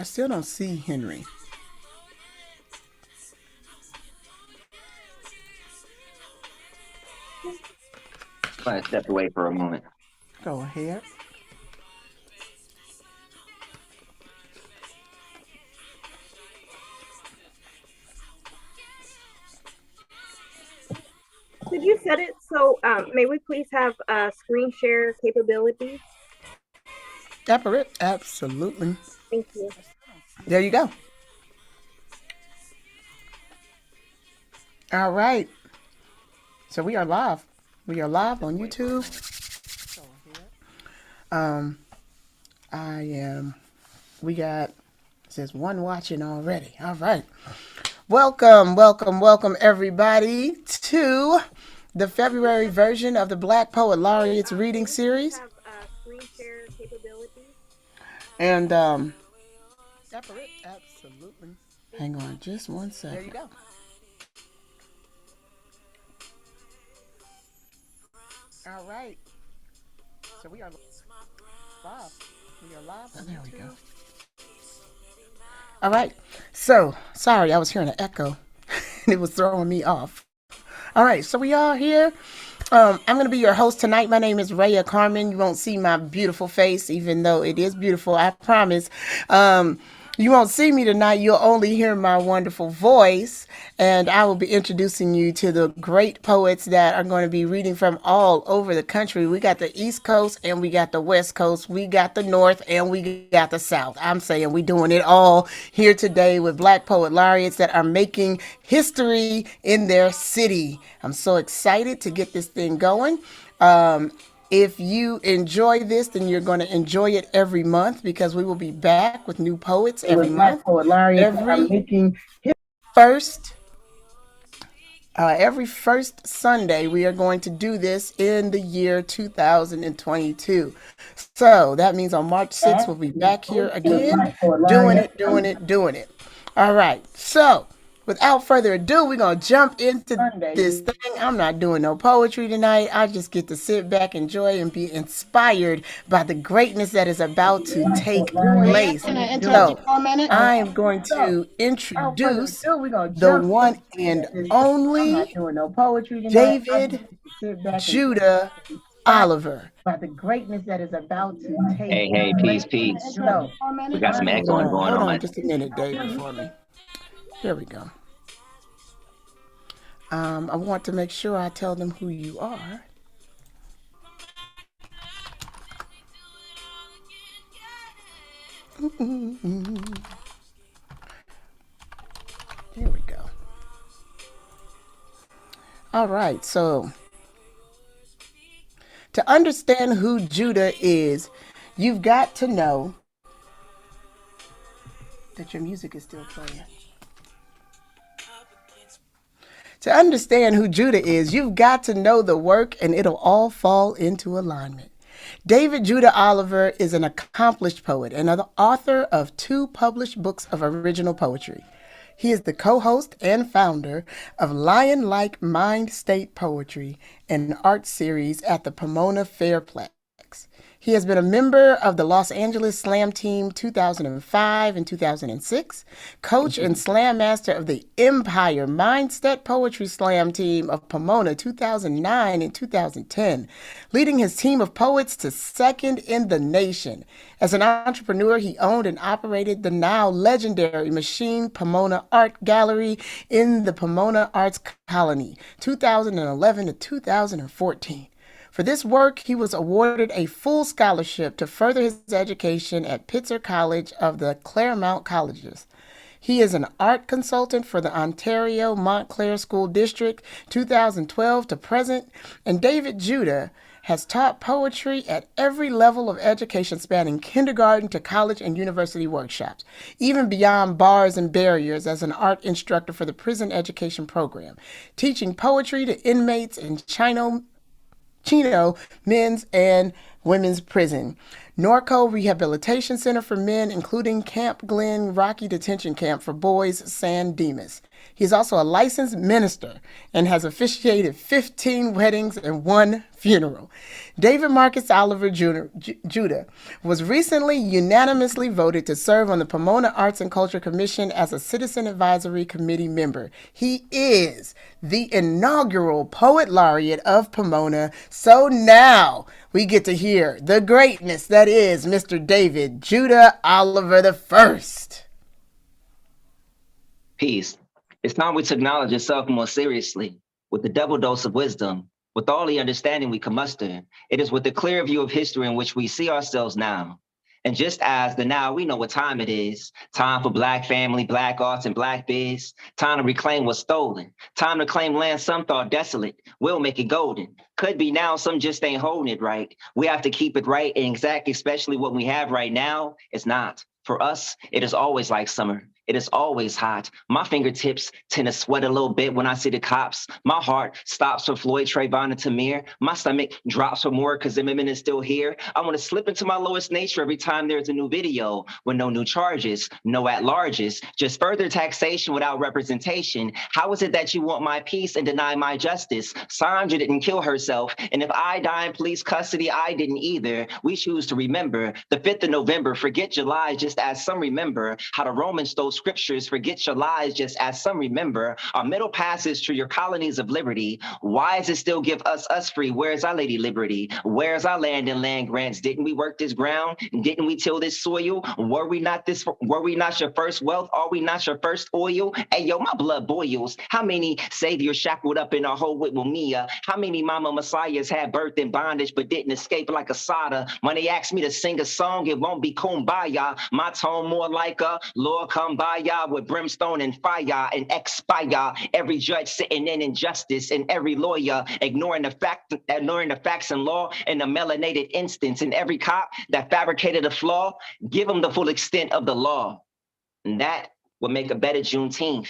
I still don't see Henry. I stepped away for a moment. Go ahead. Could you set it so, may we please have screen share capabilities? Absolutely. Thank you. There you go. All right. So we are live. We are live on YouTube. Um, I am. We got. It says one watching already. All right. Welcome, welcome, welcome, everybody, to the February version of the Black Poet Laureates reading series. Have screen share capabilities? And absolutely. Hang on, just one second. There you go. All right. So we are live. We are live. Oh, there we go. All right. So sorry, I was hearing an echo, and it was throwing me off. All right. So we are here. I'm going to be your host tonight. My name is Raya Carmen. You won't see my beautiful face, even though it is beautiful, I promise. You won't see me tonight. You'll only hear my wonderful voice. And I will be introducing you to the great poets that are going to be reading from all over the country. We got the East Coast and we got the West Coast. We got the North and we got the South. I'm saying we're doing it all here today with Black Poet Laureates that are making history in their city. I'm so excited to get this thing going. If you enjoy this, then you're going to enjoy it every month because we will be back with new poets every month. First, every first Sunday, we are going to do this in the year 2022. So that means on March 6th, we'll be back here again, doing it. All right. So without further ado, we're going to jump into this thing. I'm not doing no poetry tonight. I just get to sit back, enjoy, and be inspired by the greatness that is about to take place. So I am going to introduce the one and only David Judah Oliver. By the greatness that is about to take Hey, peace, peace. We got some echoing going Hold on. on just a minute, David, for me. Here we go. I want to make sure I tell them who you are. Here we go. All right, so to understand who Judah is, you've got to know that your music is still playing. To understand who Judah is, you've got to know the work and it'll all fall into alignment. David Judah Oliver is an accomplished poet and the author of 2 published books of original poetry. He is the co-host and founder of Lion Like Mind State Poetry, an art series at the Pomona Fairplex. He has been a member of the Los Angeles Slam Team 2005 and 2006, coach and slam master of the Empire Mindset Poetry Slam Team of Pomona 2009 and 2010, leading his team of poets to second in the nation. As an entrepreneur, he owned and operated the now legendary Machine Pomona Art Gallery in the Pomona Arts Colony, 2011 to 2014. For this work, he was awarded a full scholarship to further his education at Pitzer College of the Claremont Colleges. He is an art consultant for the Ontario Montclair School District 2012 to present, and David Judah has taught poetry at every level of education spanning kindergarten to college and university workshops, even beyond bars and barriers as an art instructor for the prison education program, teaching poetry to inmates in Chino Men's and Women's Prison, Norco Rehabilitation Center for Men, including Camp Glen Rocky Detention Camp for Boys, San Dimas. He is also a licensed minister and has officiated 15 weddings and 1 funeral. David Marcus Oliver Judah was recently unanimously voted to serve on the Pomona Arts and Culture Commission as a Citizen Advisory Committee member. He is the inaugural Poet Laureate of Pomona. So now we get to hear the greatness that is Mr. David Judah Oliver I. Peace. It's time we to acknowledge yourself more seriously, with the double dose of wisdom, with all the understanding we can muster. It is with the clear view of history in which we see ourselves now. And just as the now, we know what time it is. Time for Black family, Black arts, and Black biz. Time to reclaim what's stolen. Time to claim land some thought desolate. We'll make it golden. Could be now, some just ain't holding it right. We have to keep it right and exact, especially what we have right now. It's not. For us, it is always like summer. It is always hot. My fingertips tend to sweat a little bit when I see the cops. My heart stops for Floyd, Trayvon, and Tamir. My stomach drops for more because Zimmerman is still here. I want to slip into my lowest nature every time there's a new video with no new charges, no at-larges, just further taxation without representation. How is it that you want my peace and deny my justice? Sandra didn't kill herself, and if I die in police custody, I didn't either. We choose to remember the 5th of November, forget July, just as some remember how the Romans stole scriptures, forget your lies, just as some remember. Our middle passage through your colonies of liberty. Why does it still give us free? Where's our Lady Liberty? Where's our land and land grants? Didn't we work this ground? Didn't we till this soil? Were we not your first wealth? Are we not your first oil? Hey, yo, my blood boils. How many saviors shackled up in a hole with Mumia? How many mama messiahs had birth in bondage but didn't escape like Asada? When they ask me to sing a song, it won't be kumbaya. My tone more like a Lord come by ya with brimstone and fire and expire. Every judge sitting in injustice and every lawyer ignoring the facts and law in a melanated instance. And every cop that fabricated a flaw, give them the full extent of the law. And that would make a better Juneteenth.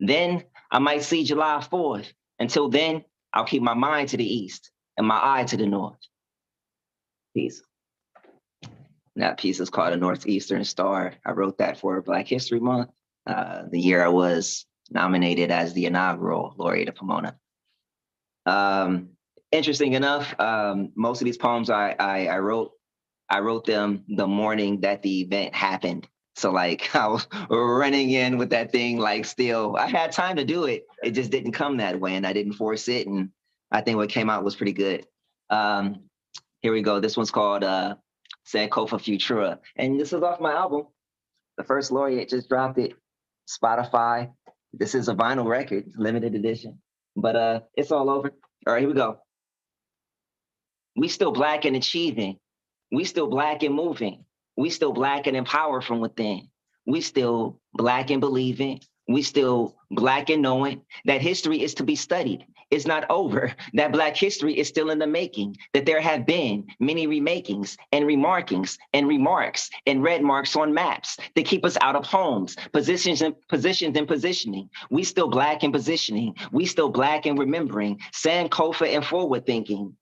Then I might see July 4th. Until then, I'll keep my mind to the east and my eye to the north. Peace. That piece is called A Northeastern Star. I wrote that for Black History Month, the year I was nominated as the inaugural Laureate of Pomona. Interesting enough, most of these poems I wrote them the morning that the event happened. So like I was running in with that thing, like still, I had time to do it. It just didn't come that way and I didn't force it. And I think what came out was pretty good. Here we go. This one's called Sankofa Futura. And this is off my album. The first Laureate just dropped it. Spotify. This is a vinyl record, limited edition. But it's all over. All right, here we go. We still Black and achieving. We still Black and moving. We still Black and empowered from within. We still Black and believing. We still Black and knowing that history is to be studied. It's not over. That Black history is still in the making. That there have been many remakings and remarkings and remarks and red marks on maps that keep us out of homes, positions and positioning. We still Black and positioning. We still Black and remembering. Sankofa and forward thinking.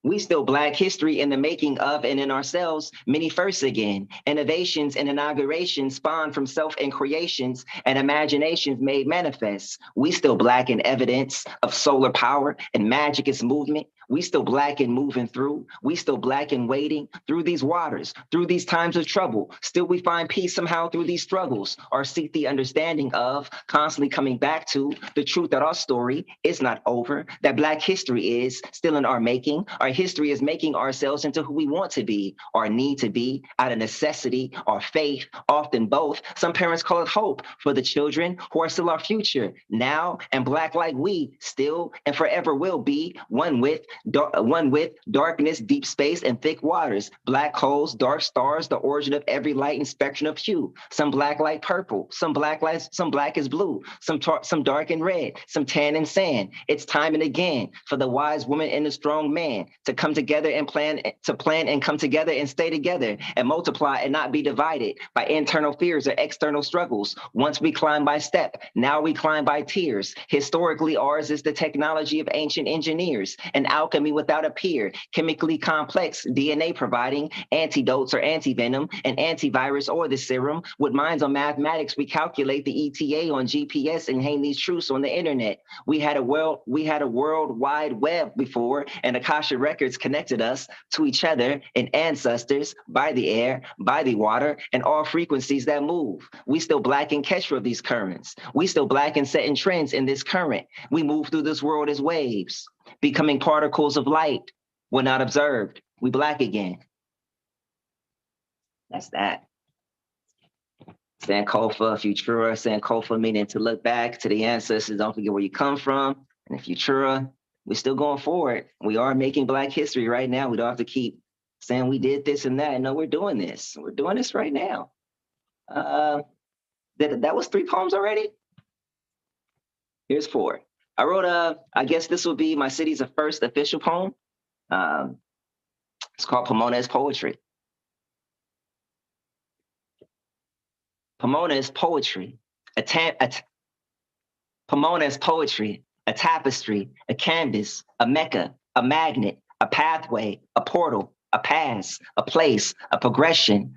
We still Black history in the making of and in ourselves, many firsts again. Innovations and inaugurations spawn from self and creations and imaginations made manifest. We still Black in evidence of solar power and magic is movement. We still Black in moving through. We still Black in waiting through these waters, through these times of trouble. Still we find peace somehow through these struggles or seek the understanding of constantly coming back to the truth that our story is not over, that Black history is still in our making. Our history is making ourselves into who we want to be or need to be out of necessity or faith, often both. Some parents call it hope for the children who are still our future now, and Black like we still and forever will be one with darkness, deep space, and thick waters, black holes, dark stars, the origin of every light and spectrum of hue. Some Black like purple, some black is blue, some dark and red, some tan and sand. It's time and again for the wise woman and the strong man to come together and plan and come together and stay together and multiply and not be divided by internal fears or external struggles. Once we climb by step, now we climb by tiers. Historically, ours is the technology of ancient engineers, an alchemy without a peer, chemically complex, DNA providing antidotes or antivenom, an antivirus or the serum. With minds on mathematics, we calculate the ETA on GPS and hang these truths on the internet. We had a world wide web before, and Akasha records connected us to each other and ancestors by the air, by the water, and all frequencies that move. We still black and catch for these currents. We still black and setting trends in this current. We move through this world as waves, becoming particles of light when not observed. We black again. That's that. Sankofa, Futura, Sankofa meaning to look back to the ancestors, don't forget where you come from. And Futura, we're still going forward. We are making Black history right now. We don't have to keep saying we did this and that. No, we're doing this. We're doing this right now. That was 3 poems already? Here's 4. I wrote, I guess this will be my city's first official poem. It's called Pomona is Poetry. Pomona is poetry, Pomona is poetry, a tapestry, a canvas, a mecca, a magnet, a pathway, a portal, a pass, a place, a progression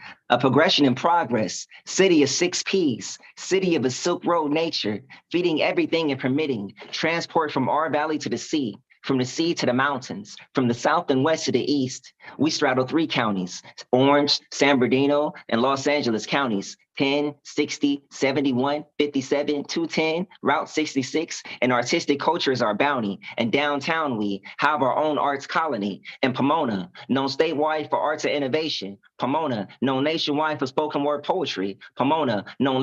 in progress. City of 6 Ps, city of a Silk Road nature, feeding everything and permitting transport from our valley to the sea, from the sea to the mountains, from the south and west to the east. We straddle 3 counties, Orange, San Bernardino, and Los Angeles counties, 10, 60, 71, 57, 210, Route 66, and artistic culture is our bounty. And downtown we have our own arts colony. And Pomona, known statewide for arts and innovation. Pomona, known nationwide for spoken word poetry. Pomona, known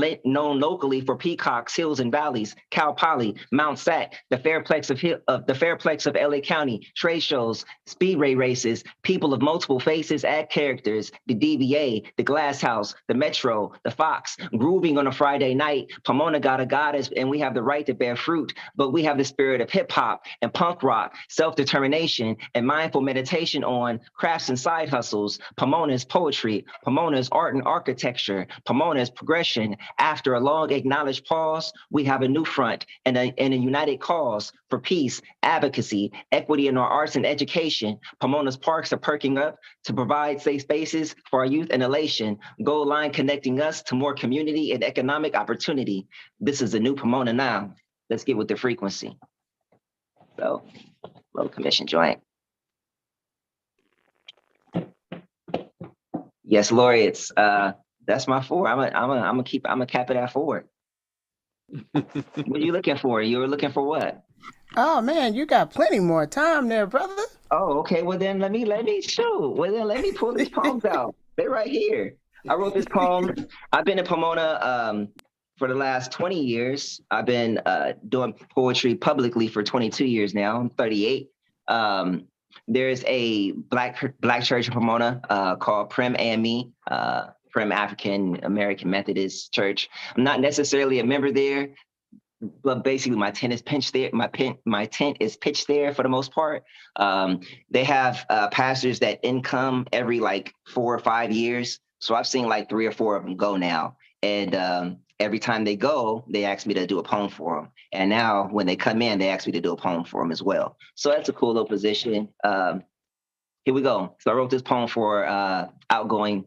locally for peacocks, hills and valleys, Cal Poly, Mount Sac, the fairplex of LA County, trade shows, speedway races, people of multiple faces, add characters, the DVA, the Glass House, the Metro, the Fox, grooving on a Friday night. Pomona got a goddess, and we have the right to bear fruit, but we have the spirit of hip hop and punk rock, self-determination, and mindful meditation on crafts and side hustles. Pomona is poetry. Pomona is art and architecture. Pomona is progression. After a long acknowledged pause, we have a new front and a united cause for peace, advocacy, equity in our arts and education. Pomona's parks are perking up to provide safe spaces for our youth and elation. Goal line connecting us to more community and economic opportunity. This is a new Pomona now. Let's get with the frequency. So, low commission joint. Yes, laureates. That's my 4. I'm gonna cap it at 4. What are you looking for? You were looking for what? Oh man, you got plenty more time there, brother. Oh, okay. Well then let me shoot. Well then let me pull these poems out. They're right here. I wrote this poem. I've been in Pomona for the last 20 years. I've been doing poetry publicly for 22 years now. I'm 38. There's a black church in Pomona called Prim AME, Prim African American Methodist Church. I'm not necessarily a member there, but basically my tent is pitched there. My tent is pitched there for the most part. They have pastors that income every like 4 or 5 years. So I've seen like 3 or 4 of them go now. And every time they go, they ask me to do a poem for them. And now when they come in, they ask me to do a poem for them as well. So that's a cool little position. Here we go. So I wrote this poem for outgoing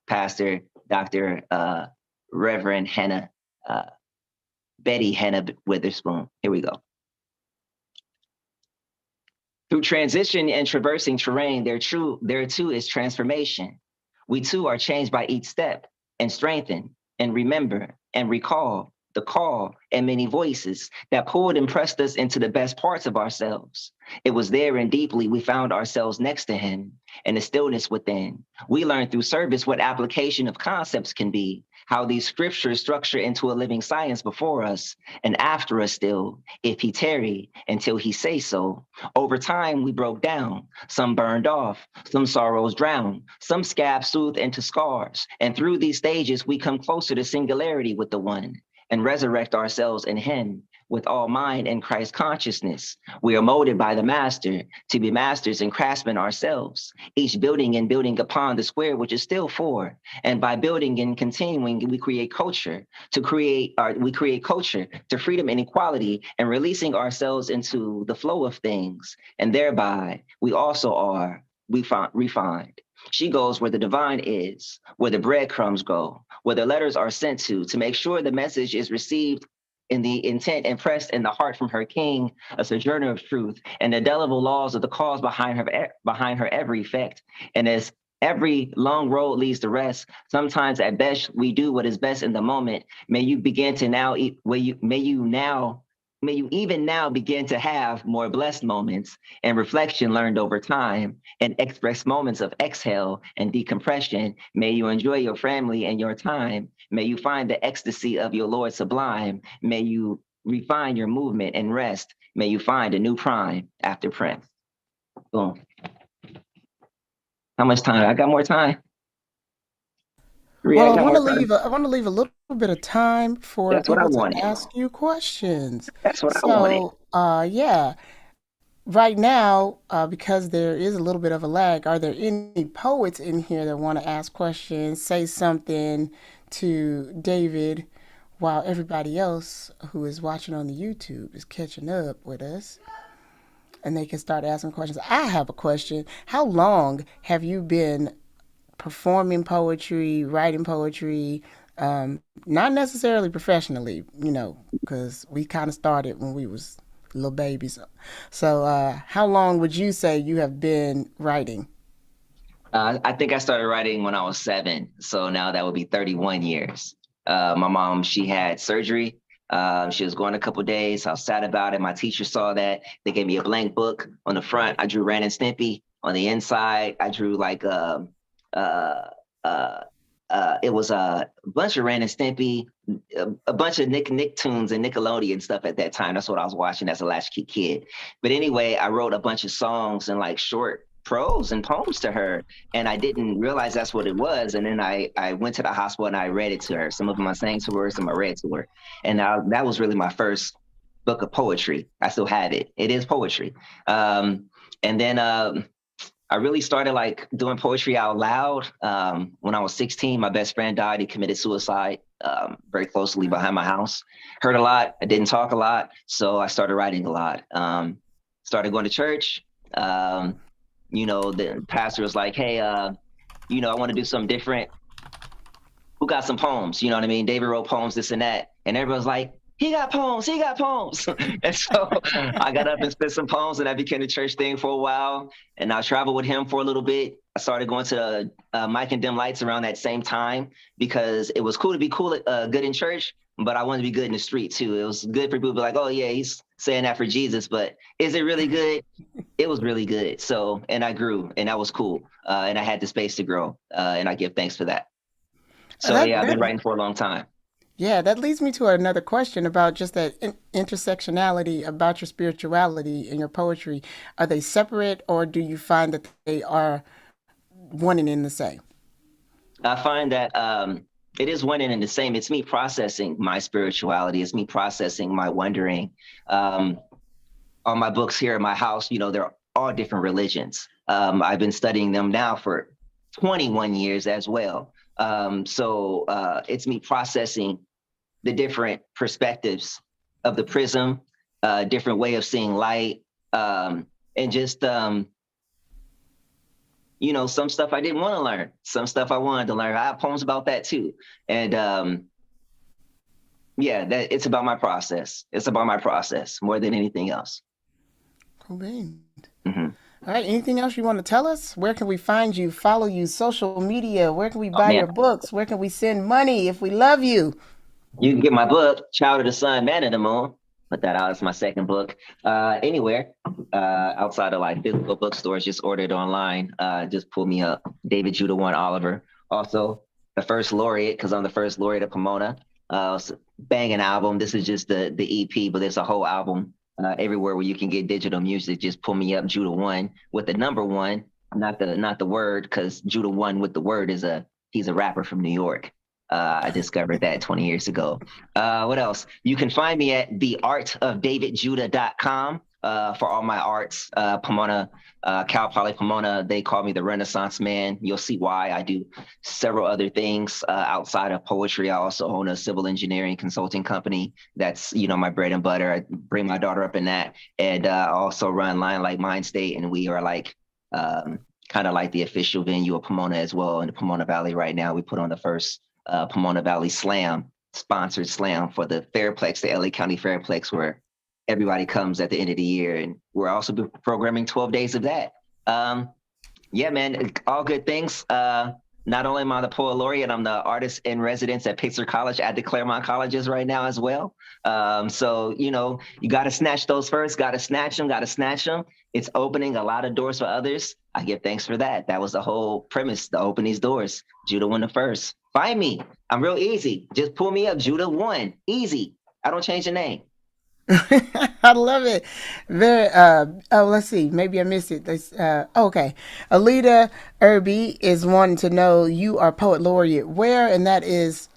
pastor, Dr. Reverend Hannah, Betty Hannah Witherspoon. Here we go. Through transition and traversing terrain, there too is transformation. We too are changed by each step and strengthen and remember and recall the call and many voices that pulled and pressed us into the best parts of ourselves. It was there and deeply we found ourselves next to him and the stillness within. We learned through service what application of concepts can be, how these scriptures structure into a living science before us and after us still, if he tarry until he say so. Over time, we broke down. Some burned off, some sorrows drowned, some scabs soothed into scars. And through these stages, we come closer to singularity with the one and resurrect ourselves in him. with all mind and Christ consciousness. We are molded by the master to be masters and craftsmen ourselves, each building and building upon the square, which is still four. And by building and continuing, we create culture we create culture to freedom and equality and releasing ourselves into the flow of things. And thereby we also are refined. She goes where the divine is, where the breadcrumbs go, where the letters are sent to make sure the message is received in the intent impressed in the heart from her king, a sojourner of truth, and the indelible laws of the cause behind her every effect. And as every long road leads the rest, sometimes at best we do what is best in the moment. May you begin to now, may you even now begin to have more blessed moments and reflection learned over time and express moments of exhale and decompression. May you enjoy your family and your time. May you find the ecstasy of your Lord sublime. May you refine your movement and rest. May you find a new prime after Prince. Boom. How much time? I got more time. Ria, I Well, got more time. I want to leave a little bit of time for That's what I people to wanted. ask you questions. That's what I wanted. So, yeah, right now, because there is a little bit of a lag, are there any poets in here that want to ask questions, say something to David while everybody else who is watching on the YouTube is catching up with us and they can start asking questions? I have a question. How long have you been performing poetry, writing poetry, not necessarily professionally, because we kind of started when we was little babies. So, how long would you say you have been writing? I think I started writing when I was 7. So now that would be 31 years. My mom, she had surgery. She was going a couple days. I was sad about it. My teacher saw that. They gave me a blank book. On the front, I drew Ren and Stimpy. On the inside, I drew like uh, uh, it was a bunch of Ren and Stimpy, a bunch of Nicktoons and Nickelodeon stuff at that time. That's what I was watching as a latchkey kid. But anyway, I wrote a bunch of songs and like short prose and poems to her, and I didn't realize that's what it was. And then I went to the hospital and I read it to her. Some of them I sang to her, some I read to her, and that was really my first book of poetry. I still have it. It is poetry. And then I really started like doing poetry out loud when I was 16. My best friend died. He committed suicide very closely behind my house. Heard a lot. I didn't talk a lot. So I started writing a lot. Started going to church. The pastor was like, hey, I want to do something different. Who got some poems? You know what I mean? David wrote poems, this and that. And everyone's like, he got poems. And so I got up and spit some poems, and that became the church thing for a while. And I traveled with him for a little bit. I started going to Mike and Dim Lights around that same time because it was cool to be good in church, but I wanted to be good in the street too. It was good for people to be like, oh yeah, he's saying that for Jesus, but is it really good? It was really good. So, and I grew, and that was cool. And I had the space to grow, and I give thanks for that. So That yeah, I've been that writing for a long time. Yeah, that leads me to another question about just that intersectionality about your spirituality and your poetry. Are they separate, or do you find that they are one and in the same? I find that it is one and the same. It's me processing my spirituality. It's me processing my wondering. On my books here in my house, they're all different religions. I've been studying them now for 21 years as well. So it's me processing the different perspectives of the prism, different way of seeing light, and just some stuff I didn't want to learn, some stuff I wanted to learn. I have poems about that too. And that it's about my process. It's about my process more than anything else. Cool beans. Mm-hmm. All right. Anything else you want to tell us? Where can we find you, follow you, social media? Where can we Oh buy man, your books? Where can we send money if we love you? you can get my book, Child of the Sun, Man of the Moon. Put that out. It's my second book. Anywhere outside of like physical bookstores, just order it online. Just pull me up. David Judah One Oliver. Also, the first laureate, because I'm the first laureate of Pomona. Banging album. This is just the EP, but there's a whole album everywhere where you can get digital music. Just pull me up, Judah One with the number one, not the word, because Judah One with the word he's a rapper from New York. I discovered that 20 years ago. What else? You can find me at theartofdavidjudah.com for all my arts. Pomona, Cal Poly Pomona, they call me the Renaissance Man. You'll see why. I do several other things outside of poetry. I also own a civil engineering consulting company. That's, my bread and butter. I bring my daughter up in that. And I also run Line Like Mind State, and we are like kind of like the official venue of Pomona as well in the Pomona Valley right now. We put on the first Pomona Valley Slam, sponsored slam for the Fairplex, the LA County Fairplex, where everybody comes at the end of the year. And we're also programming 12 days of that. Yeah, man, all good things. Not only am I the poet laureate, I'm the artist in residence at Pitzer College at the Claremont Colleges right now as well. So, you got to snatch those first, got to snatch them. It's opening a lot of doors for others. I give thanks for that. That was the whole premise, to open these doors. Judah won the first. Find me. I'm real easy. Just pull me up. Judah won. Easy. I don't change the name. I love it. Very. Let's see. Maybe I missed it. Okay. Alita Irby is wanting to know you are poet laureate where, and that is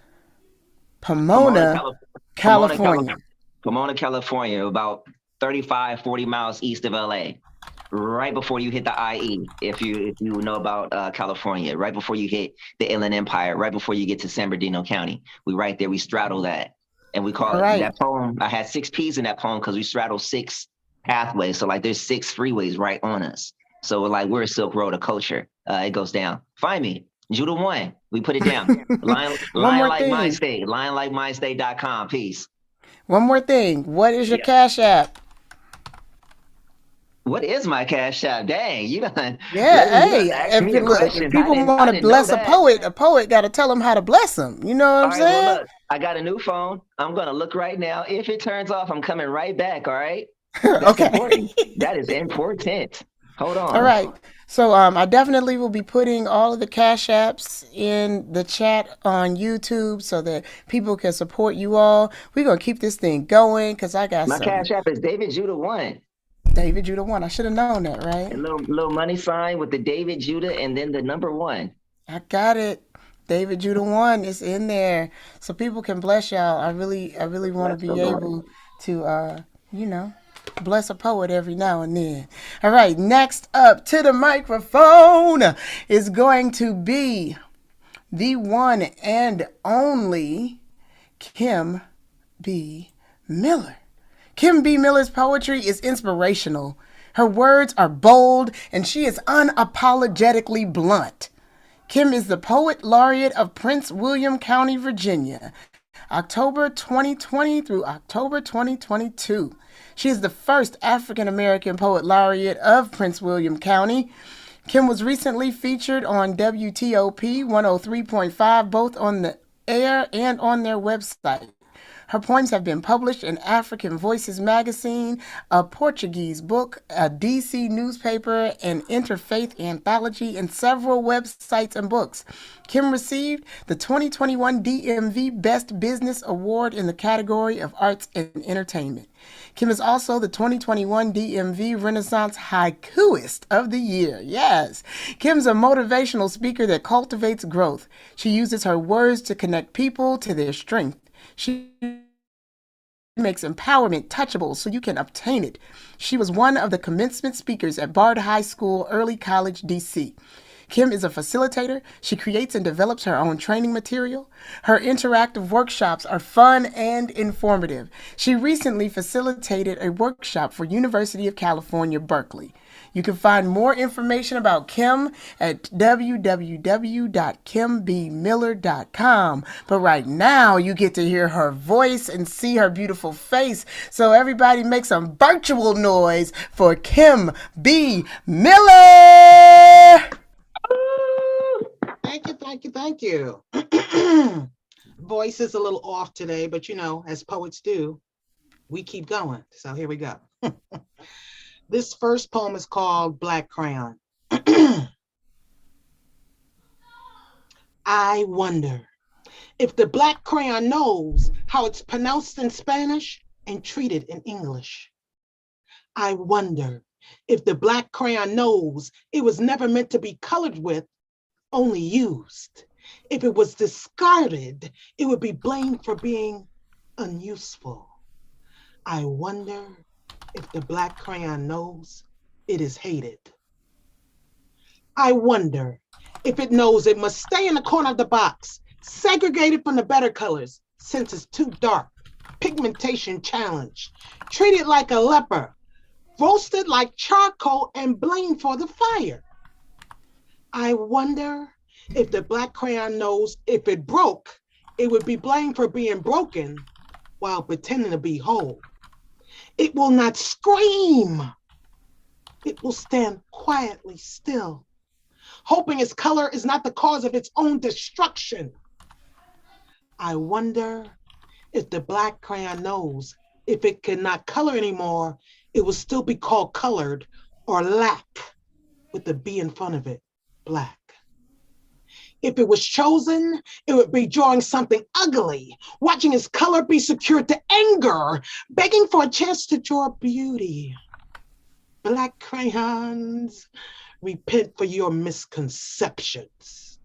Pomona, Pomona, Pomona, California. Pomona, California, about 35, 40 miles east of LA. Right before you hit the IE, if you know about California, right before you hit the Inland Empire, right before you get to San Bernardino County, we right there, we straddle that. And we call All it right. that poem. I had 6 P's in that poem because we straddle 6 pathways. So like there's 6 freeways right on us. So we're a Silk Road of culture. It goes down. Find me. Judah 1. We put it down. Line One more like my thing. state. LionLikeMyState.com. Peace. One more thing. What is your Yeah. Cash App? What is my Cash App? Dang, you done Yeah, hey, asked me a if question. people I want to didn't know bless that. a poet got to tell them how to bless them. You know what I'm All right, well, saying? look, I got a new phone. I'm going to look right now. If it turns off, I'm coming right back. All right. That's Okay. important. That is important. Hold All on. right. So I definitely will be putting all of the Cash Apps in the chat on YouTube so that people can support you all. We're going to keep this thing going because I got My some Cash App is David Judah 1. David Judah 1. I should have known that, right? A little money sign with the David Judah and then the number 1. I got it. David Judah 1 is in there. So people can bless y'all. I really want to Bless the be Lord. able to you know, bless a poet every now and then. All right, next up to the microphone is going to be the one and only Kim B. Miller. Kim B. Miller's poetry is inspirational. Her words are bold and she is unapologetically blunt. Kim is the Poet Laureate of Prince William County, Virginia, October 2020 through October 2022. She is the first African American Poet Laureate of Prince William County. Kim was recently featured on WTOP 103.5, both on the air and on their website. Her poems have been published in African Voices magazine, a Portuguese book, a DC newspaper, an interfaith anthology, and several websites and books. Kim received the 2021 DMV Best Business Award in the category of Arts and Entertainment. Kim is also the 2021 DMV Renaissance Haikuist of the Year. Yes. Kim's a motivational speaker that cultivates growth. She uses her words to connect people to their strength. She makes empowerment touchable so you can obtain it. She was one of the commencement speakers at Bard High School, Early College, DC. Kim is a facilitator. She creates and develops her own training material. Her interactive workshops are fun and informative. She recently facilitated a workshop for University of California, Berkeley. You can find more information about Kim at www.kimbmiller.com. But right now, you get to hear her voice and see her beautiful face. So everybody make some virtual noise for Kim B. Miller! Thank you. Voice is a little off today, but as poets do, we keep going. So here we go. This first poem is called Black Crayon. I wonder if the black crayon knows how it's pronounced in Spanish and treated in English. I wonder if the black crayon knows it was never meant to be colored with, only used. If it was discarded, it would be blamed for being unuseful. I wonder if the black crayon knows it is hated. I wonder if it knows it must stay in the corner of the box, segregated from the better colors, since it's too dark, pigmentation challenged, treated like a leper, roasted like charcoal, and blamed for the fire. I wonder if the black crayon knows if it broke, it would be blamed for being broken while pretending to be whole. It will not scream. It will stand quietly still, hoping its color is not the cause of its own destruction. I wonder if the black crayon knows if it cannot color anymore, it will still be called colored or lack with the B in front of it, black. If it was chosen, it would be drawing something ugly, watching its color be secured to anger, begging for a chance to draw beauty. Black crayons, repent for your misconceptions.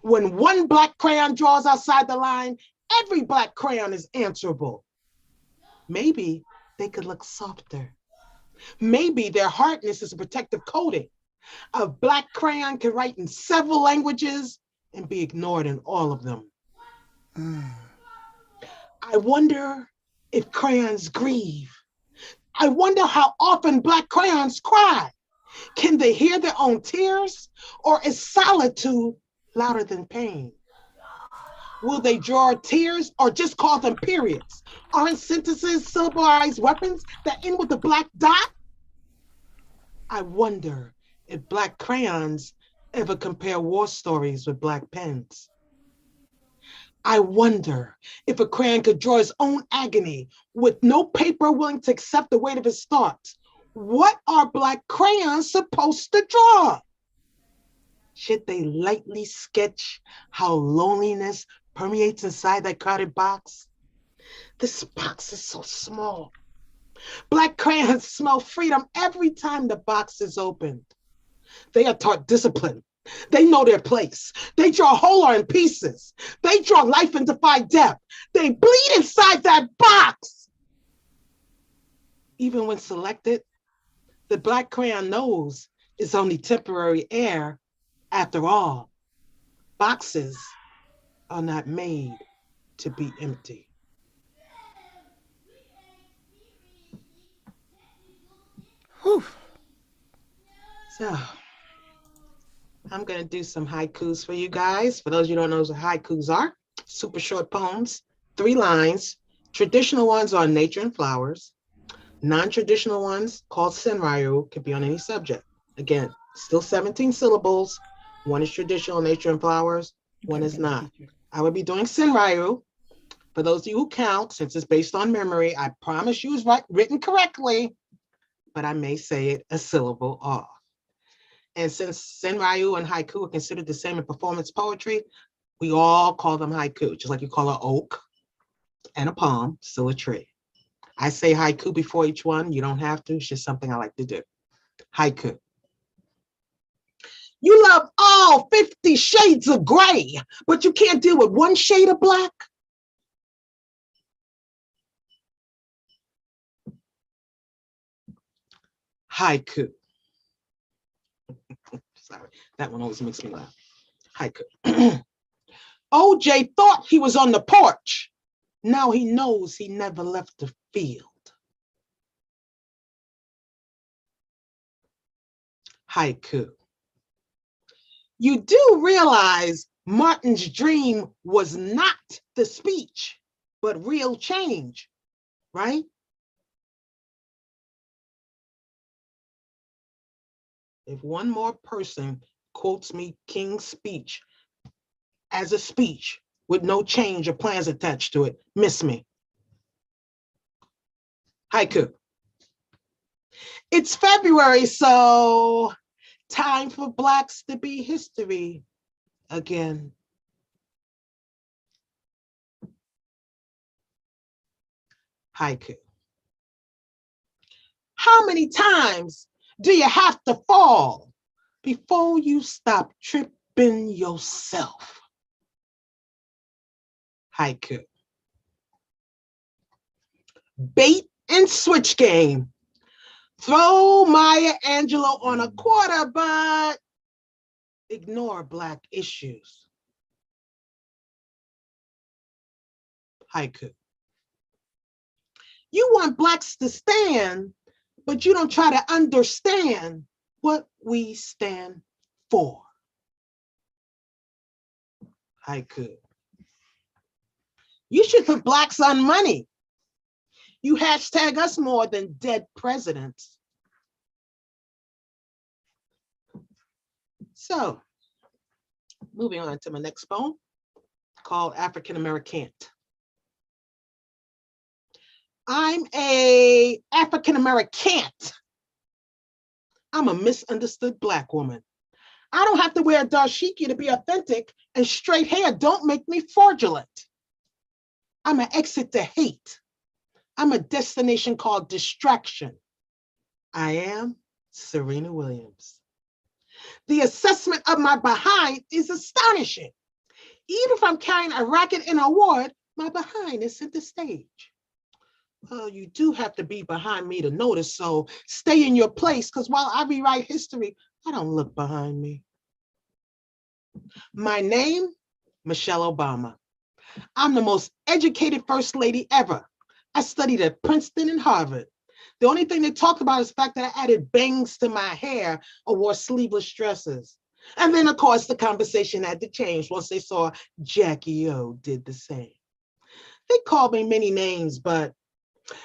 When one black crayon draws outside the line, every black crayon is answerable. Maybe they could look softer. Maybe their hardness is a protective coating. A black crayon can write in several languages and be ignored in all of them. I wonder if crayons grieve. I wonder how often black crayons cry. Can they hear their own tears, or is solitude louder than pain? Will they draw tears or just call them periods? Aren't sentences syllabized weapons that end with a black dot? I wonder if black crayons ever compare war stories with black pens. I wonder if a crayon could draw his own agony with no paper willing to accept the weight of his thoughts. What are black crayons supposed to draw? Should they lightly sketch how loneliness permeates inside that crowded box? This box is so small. Black crayons smell freedom every time the box is opened. They are taught discipline. They know their place. They draw whole or in pieces. They draw life and defy death. They bleed inside that box. Even when selected, the black crayon knows it's only temporary air. After all, boxes are not made to be empty. Whew. So, I'm going to do some haikus for you guys. For those of you who don't know what haikus are, super short poems, 3 lines. Traditional ones are nature and flowers. Non-traditional ones, called senryu, can be on any subject. Again, still 17 syllables. One is traditional, nature and flowers. One is not. I would be doing senryu. For those of you who count, since it's based on memory, I promise you it's written correctly, but I may say it a syllable off. And since senryu and haiku are considered the same in performance poetry, we all call them haiku, just like you call an oak and a palm still a tree. I say haiku before each one. You don't have to. It's just something I like to do. Haiku. You love all 50 shades of gray, but you can't deal with one shade of black? Haiku. Sorry, that one always makes me laugh. Haiku. OJ thought he was on the porch. Now he knows he never left the field. Haiku. You do realize Martin's dream was not the speech, but real change, right? If one more person quotes me King's speech as a speech with no change or plans attached to it, miss me. Haiku. It's February, so time for Blacks to be history again. Haiku. How many times do you have to fall before you stop tripping yourself? Haiku. Bait and switch game. Throw Maya Angelou on a quarter, but ignore Black issues. Haiku. You want Blacks to stand, but you don't try to understand what we stand for. Haiku. You should put Blacks on money. You hashtag us more than dead presidents. So, moving on to my next poem called African American. I'm a African American. I'm a misunderstood Black woman. I don't have to wear a dashiki to be authentic, and straight hair don't make me fraudulent. I'm an exit to hate. I'm a destination called distraction. I am Serena Williams. The assessment of my behind is astonishing. Even if I'm carrying a racket and award, my behind is center stage. Well, you do have to be behind me to notice, so stay in your place, because while I rewrite history, I don't look behind me. My name, Michelle Obama. I'm the most educated first lady ever. I studied at Princeton and Harvard. The only thing they talked about is the fact that I added bangs to my hair or wore sleeveless dresses. And then, of course, the conversation had to change once they saw Jackie O did the same. They called me many names, but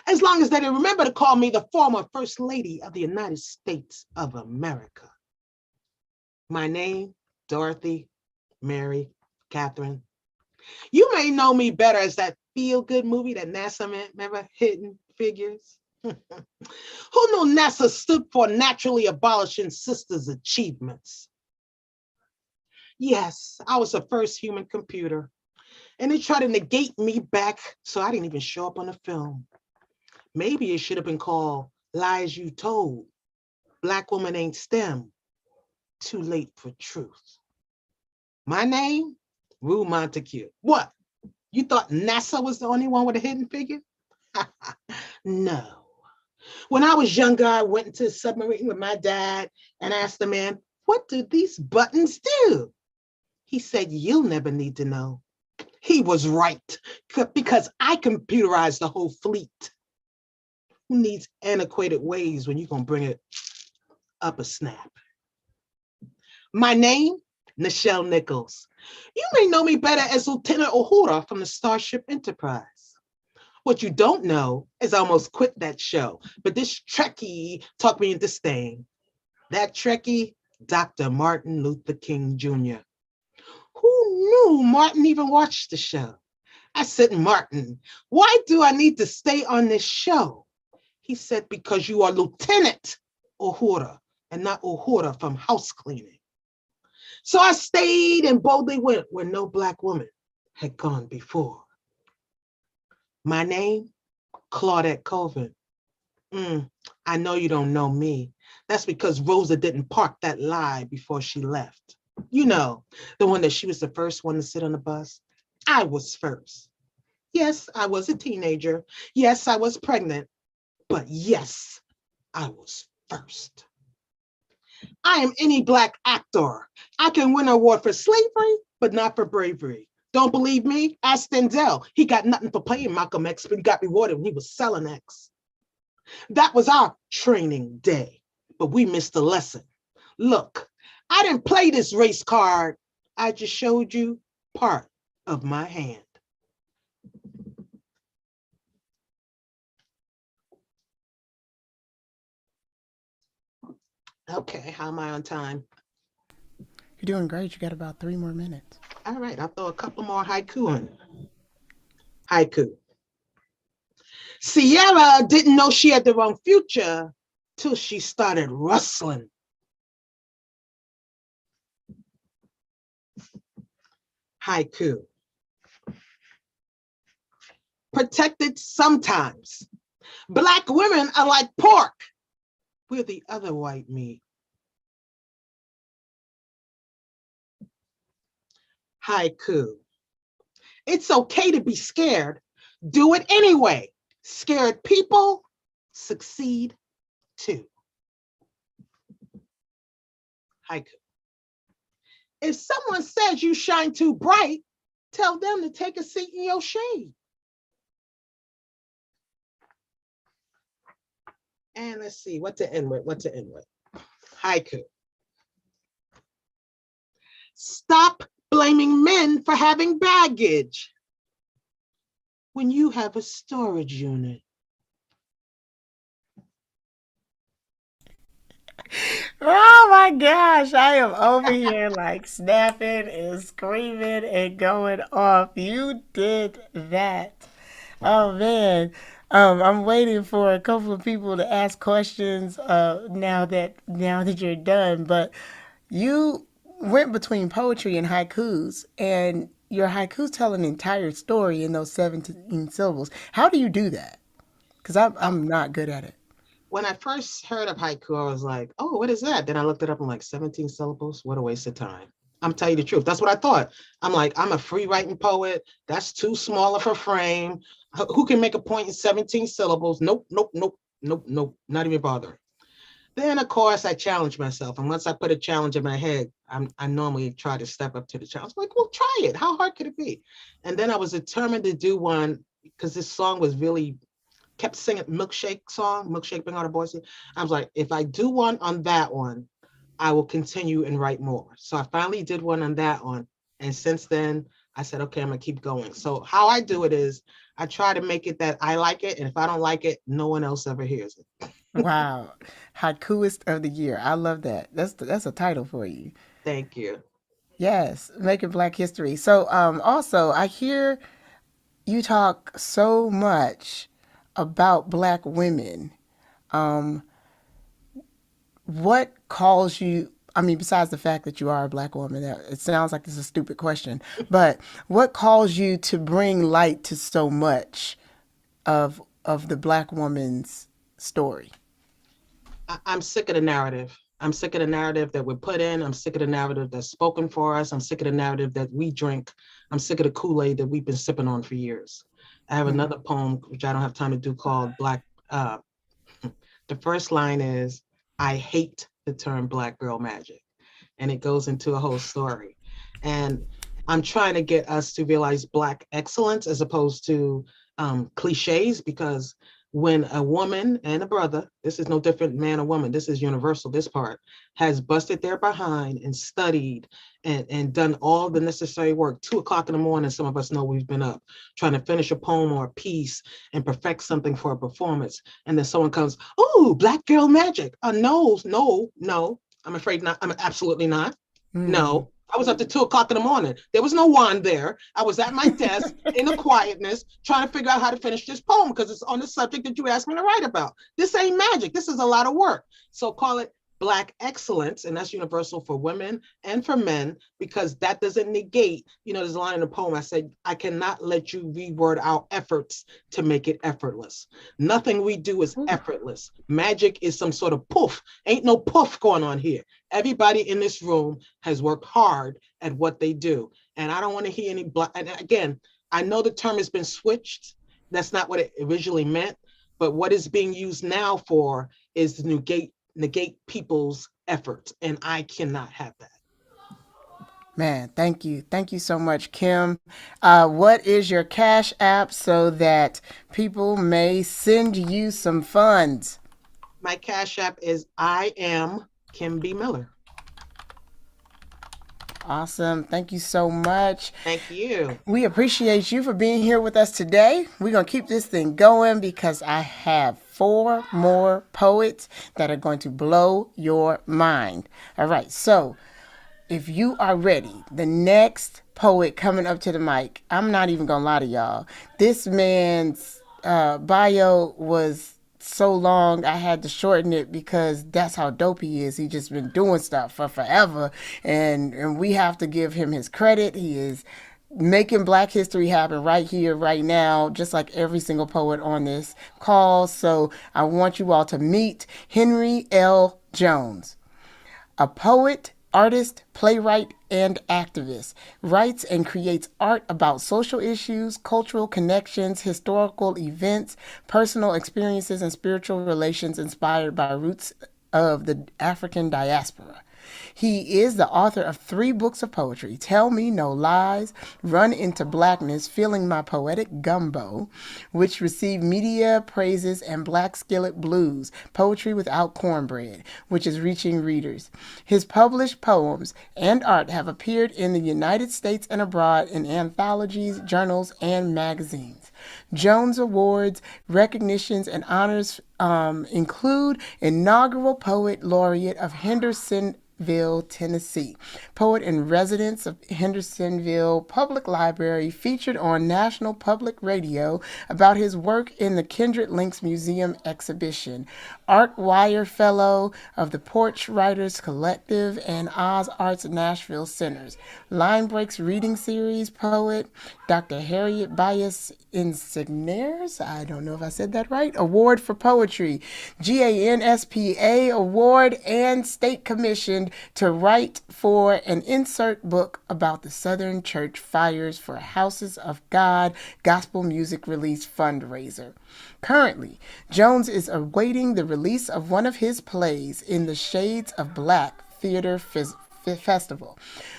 as long as they didn't remember to call me the former First Lady of the United States of America. My name, Dorothy Mary Catherine. You may know me better as that feel-good movie that NASA made, remember, Hidden Figures? Who knew NASA stood for naturally abolishing sisters' achievements? Yes, I was the first human computer, and they tried to negate me back, so I didn't even show up on the film. Maybe it should have been called Lies You Told. Black Woman Ain't STEM. Too late for truth. My name, Rue Montague. What? You thought NASA was the only one with a hidden figure? No. When I was younger, I went into a submarine with my dad and asked the man, what do these buttons do? He said, you'll never need to know. He was right, because I computerized the whole fleet. Who needs antiquated ways when you're gonna bring it up a snap? My name, Nichelle Nichols. You may know me better as Lieutenant Uhura from the Starship Enterprise. What you don't know is I almost quit that show, but this Trekkie talked me into staying. That Trekkie, Dr. Martin Luther King Jr. Who knew Martin even watched the show? I said, Martin, why do I need to stay on this show? He said, because you are Lieutenant Uhura and not Uhura from house cleaning. So I stayed and boldly went where no Black woman had gone before. My name, Claudette Colvin. I know you don't know me. That's because Rosa didn't park that lie before she left. You know, the one that she was the first one to sit on the bus. I was first. Yes, I was a teenager. Yes, I was pregnant. But yes, I was first. I am any Black actor. I can win an award for slavery, but not for bravery. Don't believe me? Ask Denzel. He got nothing for playing Malcolm X, but he got rewarded when he was selling X. That was our training day, but we missed the lesson. Look, I didn't play this race card. I just showed you part of my hand. Okay, how am I on time? You're doing great. You got about 3 more minutes. All right, I'll throw a couple more haiku in. Haiku. Sierra didn't know she had the wrong future till she started rustling. Haiku. Protected sometimes. Black women are like pork. We're the other white meat. Haiku. It's okay to be scared. Do it anyway. Scared people succeed too. Haiku. If someone says you shine too bright, tell them to take a seat in your shade. And let's see, what to end with, Haiku. Stop blaming men for having baggage when you have a storage unit. Oh my gosh, I am over here like snapping and screaming and going off. You did that. Oh man. I'm waiting for a couple of people to ask questions now that you're done, but you went between poetry and haikus, and your haikus tell an entire story in those 17 syllables. How do you do that? Because I'm, Oh, I'm not good at it. when I first heard of haiku, I was like, oh, what is that? Then I looked it up. I'm like, 17 syllables? What a waste of time. I'm telling you the truth. That's what I thought. I'm like, I'm a free writing poet. That's too small of a frame. Who can make a point in 17 syllables? Nope, nope, nope, nope, nope. Not even bothering. Then, of course, I challenged myself. And once I put a challenge in my head, I normally try to step up to the challenge. I'm like, well, try it. How hard could it be? And then I was determined to do one because this song was really kept singing milkshake bring out a boys. I was like, if I do one on that one, I will continue and write more. So I finally did one on that one. And since then, I said, okay, I'm gonna keep going. So how I do it is I try to make it that I like it. And if I don't like it, no one else ever hears it. Wow. Haikuist of the year. I love that. That's a title for you. Thank you. Yes, making Black history. So also I hear you talk so much about Black women. Um what calls you, I mean, besides the fact that you are a Black woman, it sounds like it's a stupid question, but what calls you to bring light to so much of the Black woman's story? I'm sick of the narrative. I'm sick of the narrative that we're put in. I'm sick of the narrative that's spoken for us. I'm sick of the narrative that we drink. I'm sick of the Kool-Aid that we've been sipping on for years. I have Mm. another poem, which I don't have time to do, called Black. The first line is, I hate the term Black girl magic. And it goes into a whole story. And I'm trying to get us to realize Black excellence as opposed to cliches, because when a woman and a brother, this is no different man or woman, this is universal, this part, has busted their behind and studied and done all the necessary work, 2 o'clock in the morning, some of us know we've been up trying to finish a poem or a piece and perfect something for a performance. And then someone comes, oh, Black girl magic. No, no, no. I'm afraid not. I'm absolutely not. Mm. No, I was up to 2 o'clock in the morning. There was no wand there. I was at my desk in the quietness trying to figure out how to finish this poem because it's on the subject that you asked me to write about. This ain't magic. This is a lot of work. So call it Black excellence, and that's universal for women and for men, because that doesn't negate, there's a line in the poem. I said, I cannot let you reword our efforts to make it effortless. Nothing we do is effortless. Magic is some sort of poof. Ain't no poof going on here. Everybody in this room has worked hard at what they do. And I don't want to hear any Black. And again, I know the term has been switched. That's not what it originally meant. But what is being used now for is to negate people's efforts. And I cannot have that. Man, thank you. Thank you so much, Kim. What is your Cash App so that people may send you some funds? My Cash App is I am Kim B. Miller. Awesome. Thank you so much. Thank you. We appreciate you for being here with us today. We're going to keep this thing going because I have 4 more poets that are going to blow your mind. All right. So if you are ready, the next poet coming up to the mic, I'm not even gonna lie to y'all. This man's bio was so long I had to shorten it because that's how dope he is. He just been doing stuff for forever, and we have to give him his credit. He is making Black history happen right here, right now, just like every single poet on this call. So I want you all to meet Henry L. Jones, a poet artist, playwright, and activist. Writes and creates art about social issues, cultural connections, historical events, personal experiences, and spiritual relations inspired by roots of the African diaspora. He is the author of 3 books of poetry: Tell Me No Lies, Run Into Blackness, Feeling My Poetic Gumbo, which received media praises, and Black Skillet Blues, Poetry Without Cornbread, which is reaching readers. His published poems and art have appeared in the United States and abroad in anthologies, journals, and magazines. Jones Awards, recognitions, and honors include Inaugural Poet Laureate of Hendersonville, Tennessee, Poet in Residence of Hendersonville Public Library, featured on National Public Radio about his work in the Kindred Links Museum exhibition, Art Wire Fellow of the Porch Writers Collective and Oz Arts Nashville Centers, Line Breaks Reading Series Poet, Dr. Harriet Bias Insignaires, I don't know if I said that right, Award for Poetry, GANSPA Award, and State Commissioned to write for an insert book about the Southern Church Fires for Houses of God Gospel Music Release fundraiser. Currently, Jones is awaiting the release of one of his plays in the Shades of Black Theater Festival,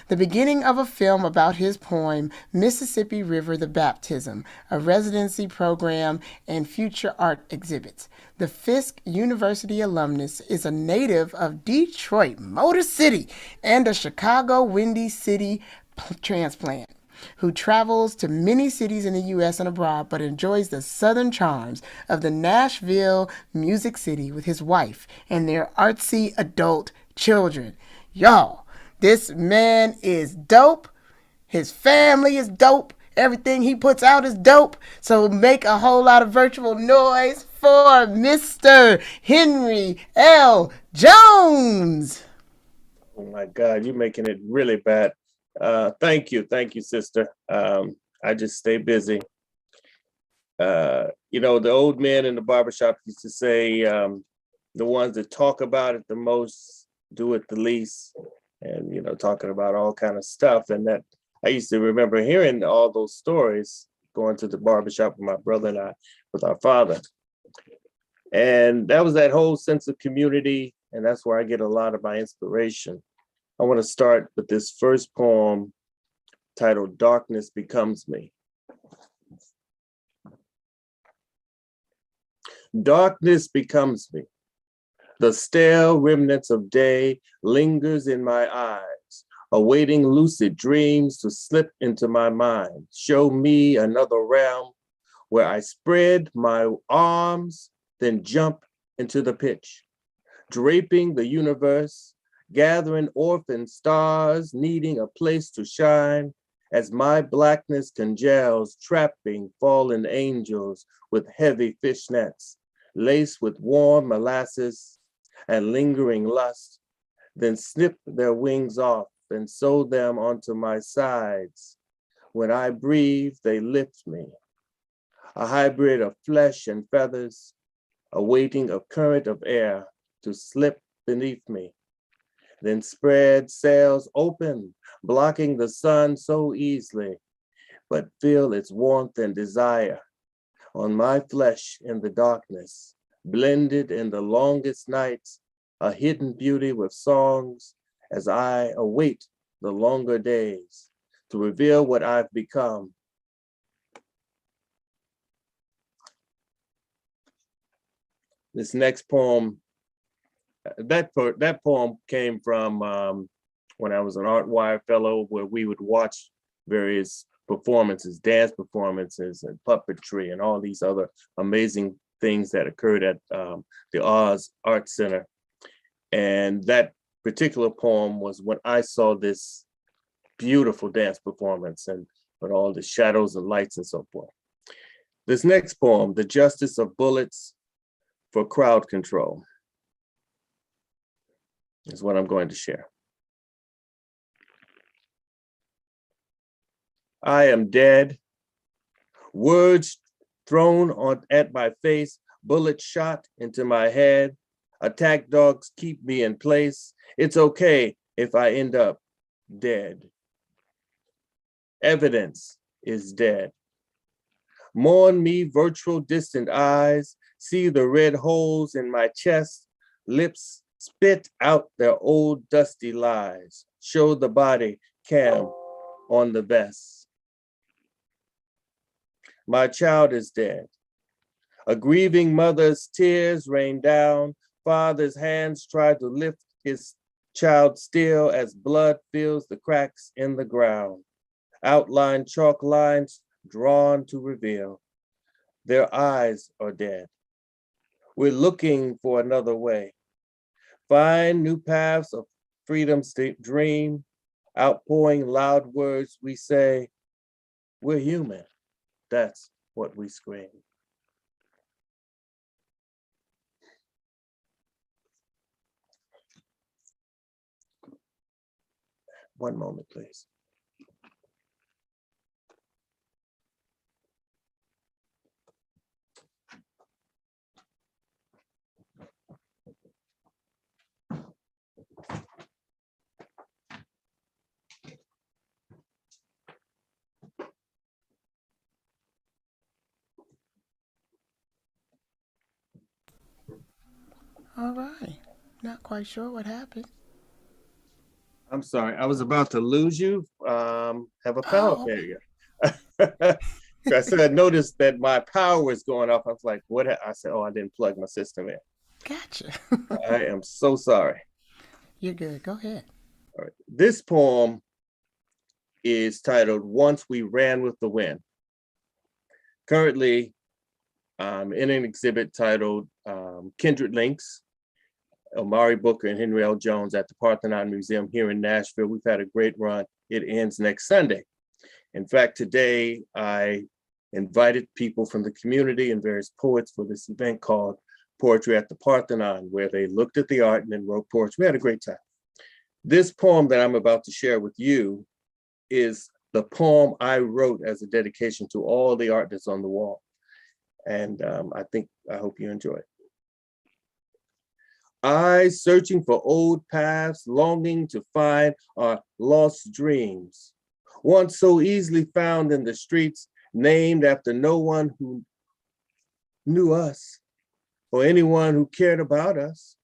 the beginning of a film about his poem Mississippi River the Baptism, a residency program, and future art exhibits. The Fisk University alumnus is a native of Detroit, Motor City, and a Chicago Windy City transplant who travels to many cities in the U.S. and abroad, but enjoys the southern charms of the Nashville Music City with his wife and their artsy adult children. Y'all, this man is dope. His family is dope. Everything he puts out is dope. So make a whole lot of virtual noise for Mr. Henry L. Jones. Oh my God, you're making it really bad. Thank you, sister. I just stay busy. The old man in the barbershop used to say, the ones that talk about it the most do it the least, and talking about all kind of stuff. And that I used to remember hearing all those stories, going to the barbershop with my brother and I, with our father. And that was that whole sense of community, and that's where I get a lot of my inspiration. I want to start with this first poem titled Darkness Becomes Me. Darkness becomes me. The stale remnants of day lingers in my eyes, awaiting lucid dreams to slip into my mind, show me another realm where I spread my arms, then jump into the pitch, draping the universe, gathering orphan stars, needing a place to shine, as my blackness congeals, trapping fallen angels with heavy fishnets, laced with warm molasses and lingering lust, then snip their wings off and sew them onto my sides. When I breathe, they lift me, a hybrid of flesh and feathers, awaiting a current of air to slip beneath me, then spread sails open, blocking the sun so easily, but feel its warmth and desire on my flesh in the darkness, blended in the longest nights, a hidden beauty with songs as I await the longer days to reveal what I've become. This next poem, that poem came from when I was an Art Wire fellow, where we would watch various performances, dance performances and puppetry and all these other amazing things that occurred at the Oz Art Center. And that particular poem was when I saw this beautiful dance performance and with all the shadows and lights and so forth. This next poem, The Justice of Bullets for Crowd Control, is what I'm going to share. I am dead. Words thrown at my face, bullets shot into my head. Attack dogs keep me in place. It's okay. if I end up dead. Evidence is dead. Mourn me, virtual distant eyes, see the red holes in my chest, lips spit out their old dusty lies, show the body cam on the vest. My child is dead. A grieving mother's tears rain down, father's hands try to lift his child still as blood fills the cracks in the ground. Outline chalk lines drawn to reveal. Their eyes are dead. We're looking for another way. Find new paths of freedom's dream, outpouring loud words we say, we're human, that's what we scream. One moment, please. All right. Not quite sure what happened. I'm sorry, I was about to lose you. Have a power Oh, failure. I said, I noticed that my power was going off. I was like, what? I said, oh, I didn't plug my system in. gotcha. I am so sorry. You're good. Go ahead. All right. This poem is titled Once We Ran with the Wind. Currently, I'm in an exhibit titled Kindred Links, Omari Booker and Henry L. Jones at the Parthenon Museum here in Nashville. We've had a great run. It ends next Sunday. In fact, today I invited people from the community and various poets for this event called Poetry at the Parthenon, where they looked at the art and then wrote poetry. We had a great time. This poem that I'm about to share with you is the poem I wrote as a dedication to all the art that's on the wall. And I hope you enjoy it. I searching for old paths, longing to find our lost dreams, once so easily found in the streets, named after no one who knew us or anyone who cared about us.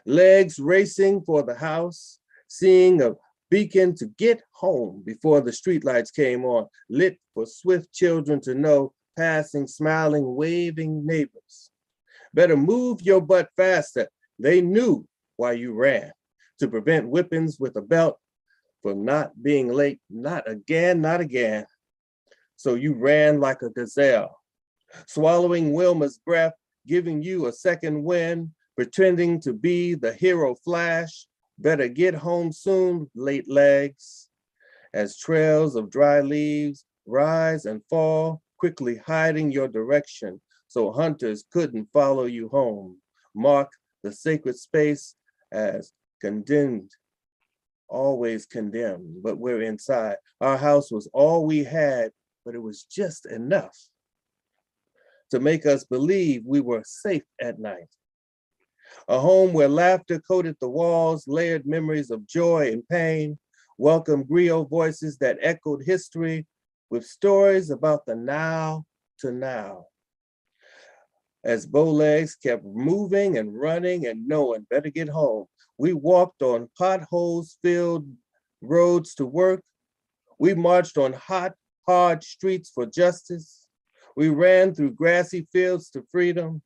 Legs racing for the house, seeing a beacon to get home before the streetlights came on, lit for swift children to know, passing, smiling, waving neighbors. Better move your butt faster. They knew why you ran, to prevent whippings with a belt for not being late, not again, not again. So you ran like a gazelle, swallowing Wilma's breath, giving you a second wind, pretending to be the hero Flash. Better get home soon, late legs, as trails of dry leaves rise and fall, quickly hiding your direction so hunters couldn't follow you home. Mark the sacred space as condemned, always condemned, but we're inside. Our house was all we had, but it was just enough to make us believe we were safe at night. A home where laughter coated the walls, layered memories of joy and pain, welcome griot voices that echoed history with stories about the now to now. As Bowlegs kept moving and running and knowing better get home, we walked on potholes filled roads to work. We marched on hot, hard streets for justice. We ran through grassy fields to freedom.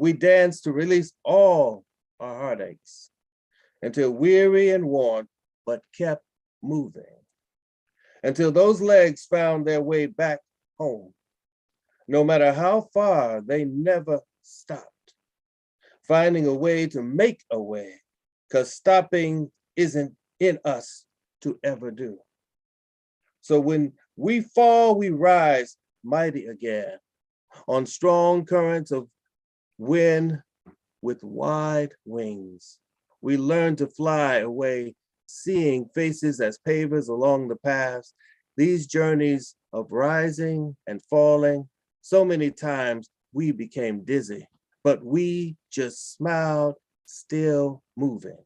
We danced to release all our heartaches until weary and worn, but kept moving. Until those legs found their way back home. No matter how far, they never stopped, finding a way to make a way, because stopping isn't in us to ever do. So when we fall, we rise mighty again on strong currents of wind with wide wings. We learn to fly away, seeing faces as pavers along the paths. These journeys of rising and falling, so many times we became dizzy, but we just smiled, still moving,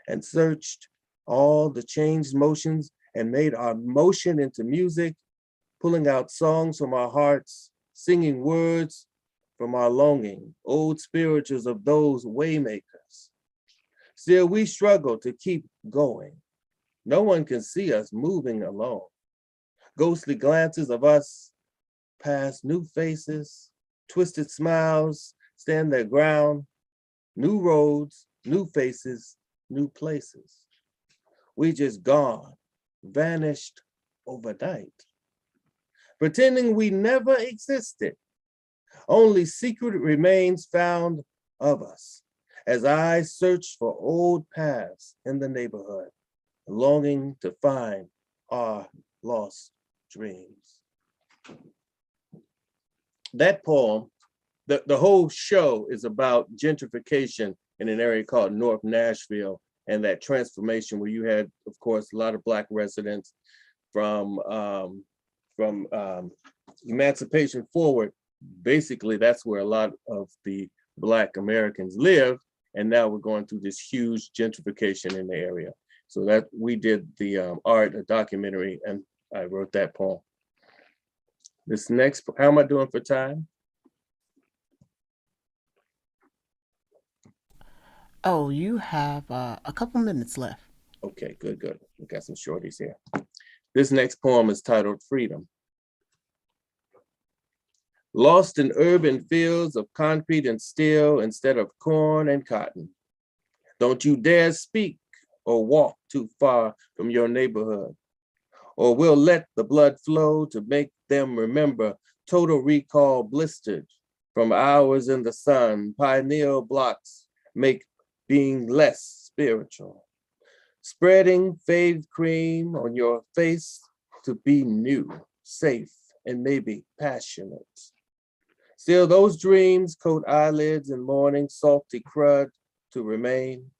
and searched all the changed motions and made our motion into music, pulling out songs from our hearts, singing words from our longing, old spirituals of those waymakers. Still, we struggle to keep going. No one can see us moving alone. Ghostly glances of us past new faces, twisted smiles stand their ground, new roads, new faces, new places. We just gone, vanished overnight, pretending we never existed. Only secret remains found of us as I search for old paths in the neighborhood, longing to find our lost dreams. That poem, the whole show is about gentrification in an area called North Nashville and that transformation where you had, of course, a lot of Black residents from emancipation forward. Basically, that's where a lot of the Black Americans live. And now we're going through this huge gentrification in the area. So that we did the art, a documentary, and I wrote that poem. This next, how am I doing for time? Oh, you have a couple minutes left. Okay, good. We got some shorties here. This next poem is titled Freedom. Lost in urban fields of concrete and steel instead of corn and cotton. Don't you dare speak or walk too far from your neighborhood, or we'll let the blood flow to make them remember total recall blistered from hours in the sun. Pineal blocks make being less spiritual. Spreading fave cream on your face to be new, safe, and maybe passionate. Still, those dreams coat eyelids in morning, salty crud to remain.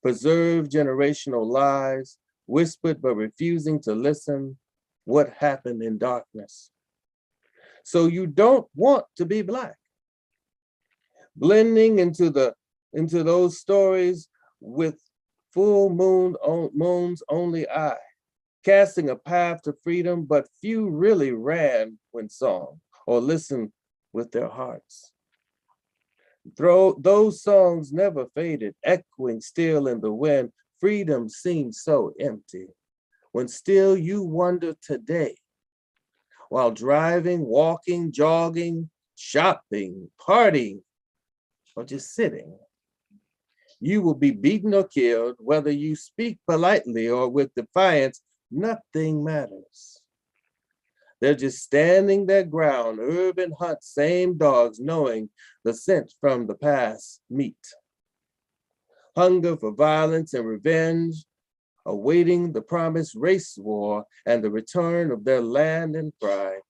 Preserve generational lies, whispered but refusing to listen. What happened in darkness? So you don't want to be Black. Blending into those stories with full moon's only eye, casting a path to freedom, but few really ran when sung or listened with their hearts. Those songs never faded, echoing still in the wind. Freedom seemed so empty, when still you wonder today, while driving, walking, jogging, shopping, partying, or just sitting. You will be beaten or killed, whether you speak politely or with defiance, nothing matters. They're just standing their ground, urban hunt, same dogs, knowing the scent from the past meat. Hunger for violence and revenge, awaiting the promised race war and the return of their land and pride.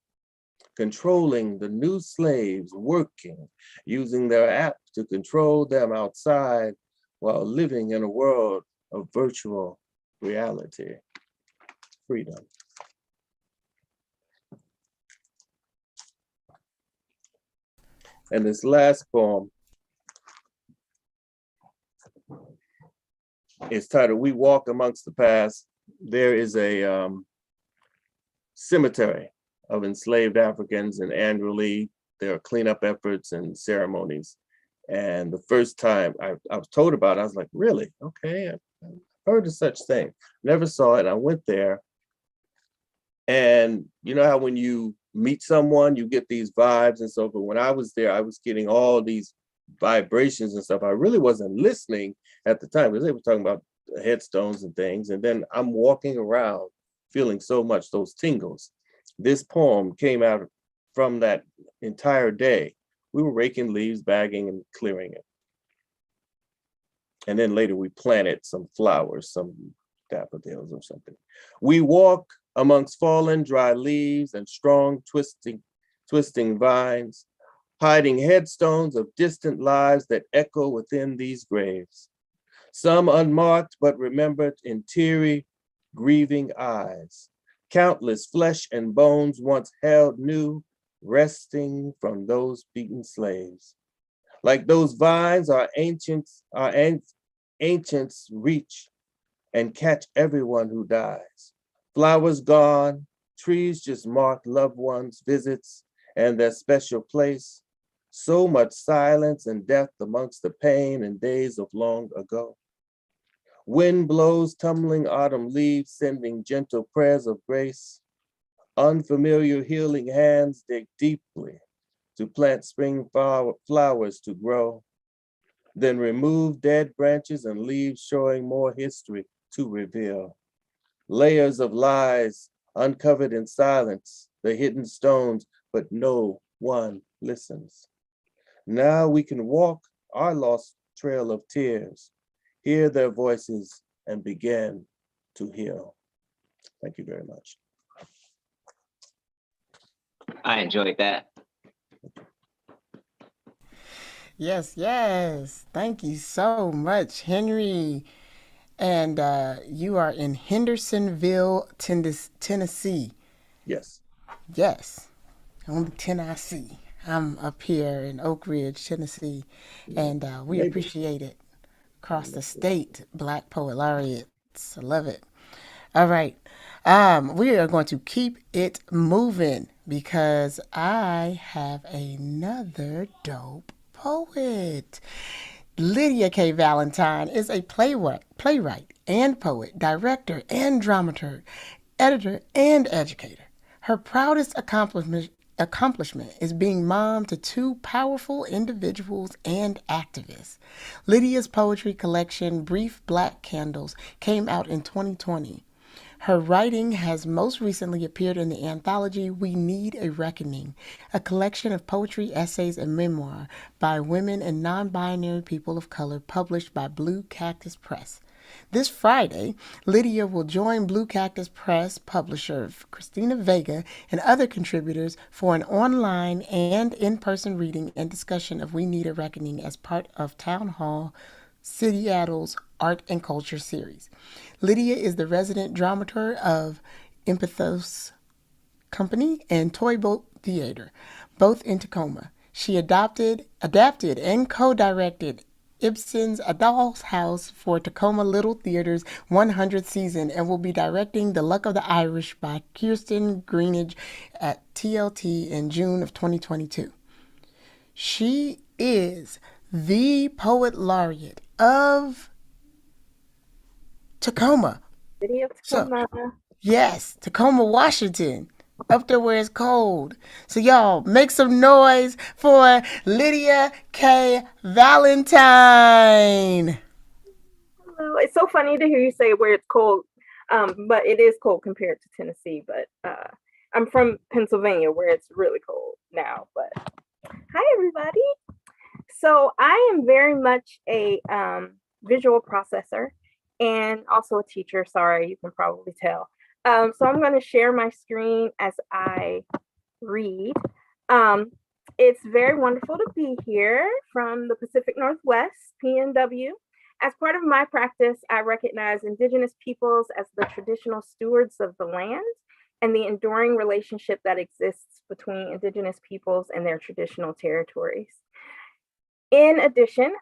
Controlling the new slaves, working, using their app to control them outside while living in a world of virtual reality. Freedom. And this last poem is titled We Walk Amongst the Past. There is a cemetery of enslaved Africans, and annually there are cleanup efforts and ceremonies. And the first time I was told about it, I was like, really? Okay, I've heard of such thing. Never saw it. I went there. And you know how when you meet someone, you get these vibes and so, but when I was there, I was getting all these vibrations and stuff. I really wasn't listening at the time because they were talking about headstones and things. And then I'm walking around feeling so much those tingles. This poem came out from that entire day. We were raking leaves, bagging and clearing it. And then later we planted some flowers, some daffodils or something. We walk amongst fallen dry leaves and strong twisting vines, hiding headstones of distant lives that echo within these graves. Some unmarked but remembered in teary, grieving eyes. Countless flesh and bones once held new, resting from those beaten slaves. Like those vines our ancients reach and catch everyone who dies. Flowers gone, trees just marked loved ones' visits and their special place. So much silence and death amongst the pain and days of long ago. Wind blows tumbling autumn leaves, sending gentle prayers of grace. Unfamiliar healing hands dig deeply to plant spring flowers to grow. Then remove dead branches and leaves, showing more history to reveal. Layers of lies uncovered in silence, the hidden stones, but no one listens. Now we can walk our lost trail of tears, hear their voices, and begin to heal. Thank you very much. I enjoyed that. Yes, yes. Thank you so much, Henry. And you are in Hendersonville, Tennessee. Yes. Yes, only Tennessee. I'm up here in Oak Ridge, Tennessee, and we Maybe. appreciate it. Across the state, Black Poet Laureates. I love it. All right. We are going to keep it moving because I have another dope poet. Lydia K. Valentine is a playwright and poet, director and dramaturg, editor and educator. Her proudest accomplishment is being mom to two powerful individuals and activists. Lydia's poetry collection, Brief Black Candles, came out in 2020. Her writing has most recently appeared in the anthology We Need a Reckoning, a collection of poetry, essays, and memoir by women and non-binary people of color published by Blue Cactus Press. This Friday, Lydia will join Blue Cactus Press publisher Christina Vega and other contributors for an online and in-person reading and discussion of We Need a Reckoning as part of Town Hall Seattle's Art and Culture series. Lydia is the resident dramaturg of Empathos Company and Toy Boat Theater, both in Tacoma. She adapted and co-directed Ibsen's A Doll's House for Tacoma Little Theater's 100th season and will be directing The Luck of the Irish by Kirsten Greenidge at TLT in June of 2022. She is the poet laureate of Tacoma. City of So, Tacoma. yes, Tacoma, Washington. Up there where it's cold. So, y'all, make some noise for Lydia K. Valentine. Hello. It's so funny to hear you say where it's cold, but it is cold compared to Tennessee. But I'm from Pennsylvania, where it's really cold now. But hi, everybody. So I am very much a visual processor and also a teacher. Sorry, you can probably tell. So I'm going to share my screen as I read. It's very wonderful to be here from the Pacific Northwest, PNW. As part of my practice, I recognize Indigenous peoples as the traditional stewards of the land and the enduring relationship that exists between Indigenous peoples and their traditional territories. In addition,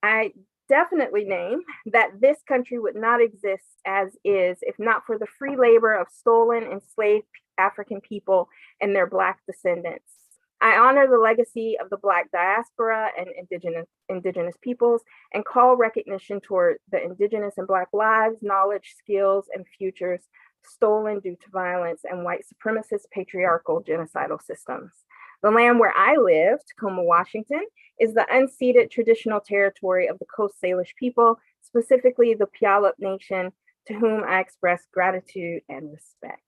I definitely name that this country would not exist as is if not for the free labor of stolen, enslaved African people and their Black descendants. I honor the legacy of the Black diaspora and indigenous peoples and call recognition toward the Indigenous and Black lives, knowledge, skills, and futures stolen due to violence and white supremacist patriarchal genocidal systems. The land where I live, Tacoma, Washington, is the unceded traditional territory of the Coast Salish people, specifically the Puyallup Nation, to whom I express gratitude and respect.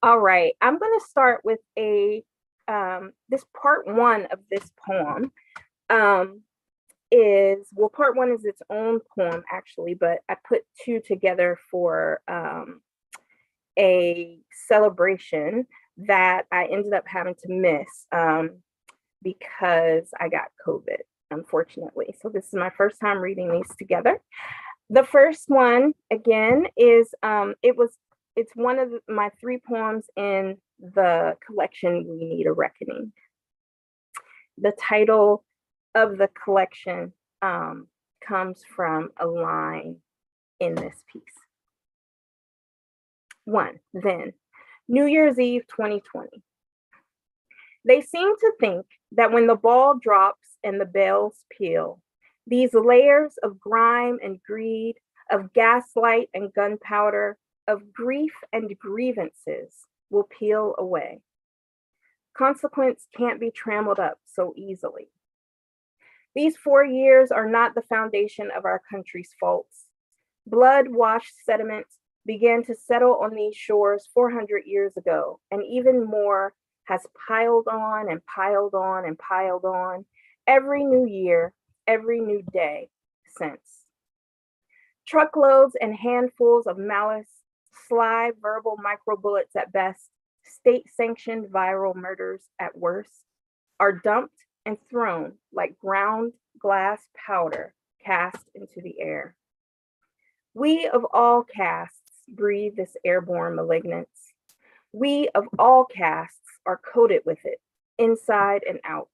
All right, I'm going to start with this part one of this poem. Part one is its own poem actually, but I put two together for a celebration that I ended up having to miss because I got COVID, unfortunately. So this is my first time reading these together. The first one, again, is it's one of my three poems in the collection We Need a Reckoning. The title of the collection comes from a line in this piece. 1. Then, New Year's Eve 2020. They seem to think that when the ball drops and the bells peal, these layers of grime and greed, of gaslight and gunpowder, of grief and grievances will peel away. Consequence can't be trammeled up so easily. These 4 years are not the foundation of our country's faults. Blood-washed sediments began to settle on these shores 400 years ago, and even more has piled on and piled on and piled on every new year, every new day since. Truckloads and handfuls of malice, sly verbal microbullets at best, state-sanctioned viral murders at worst, are dumped and thrown like ground glass powder cast into the air. We of all castes breathe this airborne malignance. We of all castes are coated with it, inside and out.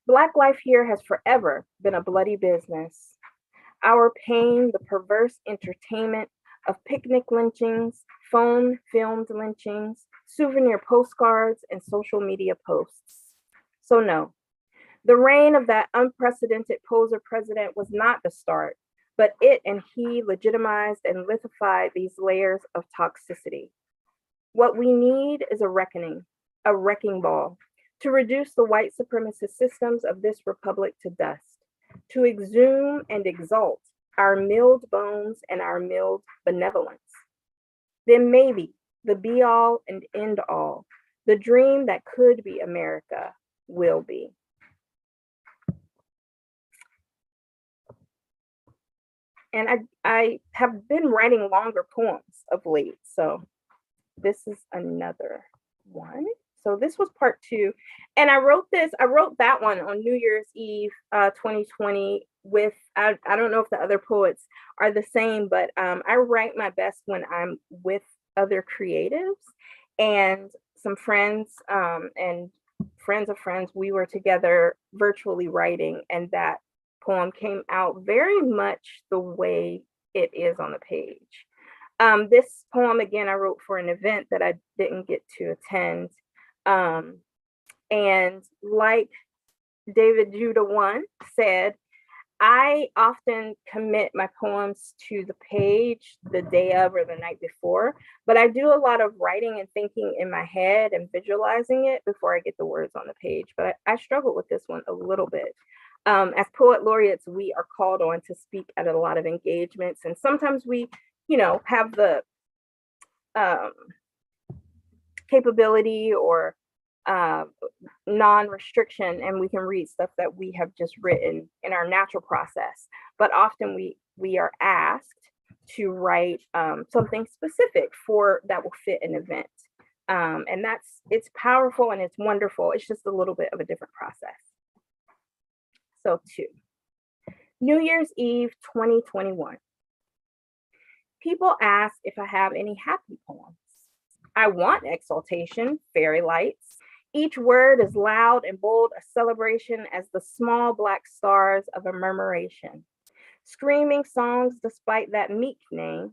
Black life here has forever been a bloody business. Our pain, the perverse entertainment of picnic lynchings, phone filmed lynchings, souvenir postcards, and social media posts. So no, the reign of that unprecedented poser president was not the start, but it and he legitimized and lithified these layers of toxicity. What we need is a reckoning, a wrecking ball, to reduce the white supremacist systems of this republic to dust, to exhume and exalt our milled bones and our milled benevolence. Then maybe the be all and end all, the dream that could be America, will be. And I have been writing longer poems of late, so this is another one. So this was part 2. And I wrote that one on New Year's Eve 2020 with, I don't know if the other poets are the same, but I write my best when I'm with other creatives and some friends and friends of friends. We were together virtually writing, and that poem came out very much the way it is on the page. This poem, again, I wrote for an event that I didn't get to attend. And like David Judah 1 said, I often commit my poems to the page the day of or the night before, but I do a lot of writing and thinking in my head and visualizing it before I get the words on the page. But I struggled with this one a little bit. As poet laureates, we are called on to speak at a lot of engagements, and sometimes we, have the capability or non-restriction, and we can read stuff that we have just written in our natural process. But often we are asked to write something specific that will fit an event. And it's powerful and it's wonderful. It's just a little bit of a different process. So 2, New Year's Eve 2021. People ask if I have any happy poems. I want exaltation, fairy lights. Each word is loud and bold, a celebration as the small black stars of a murmuration. Screaming songs despite that meek name,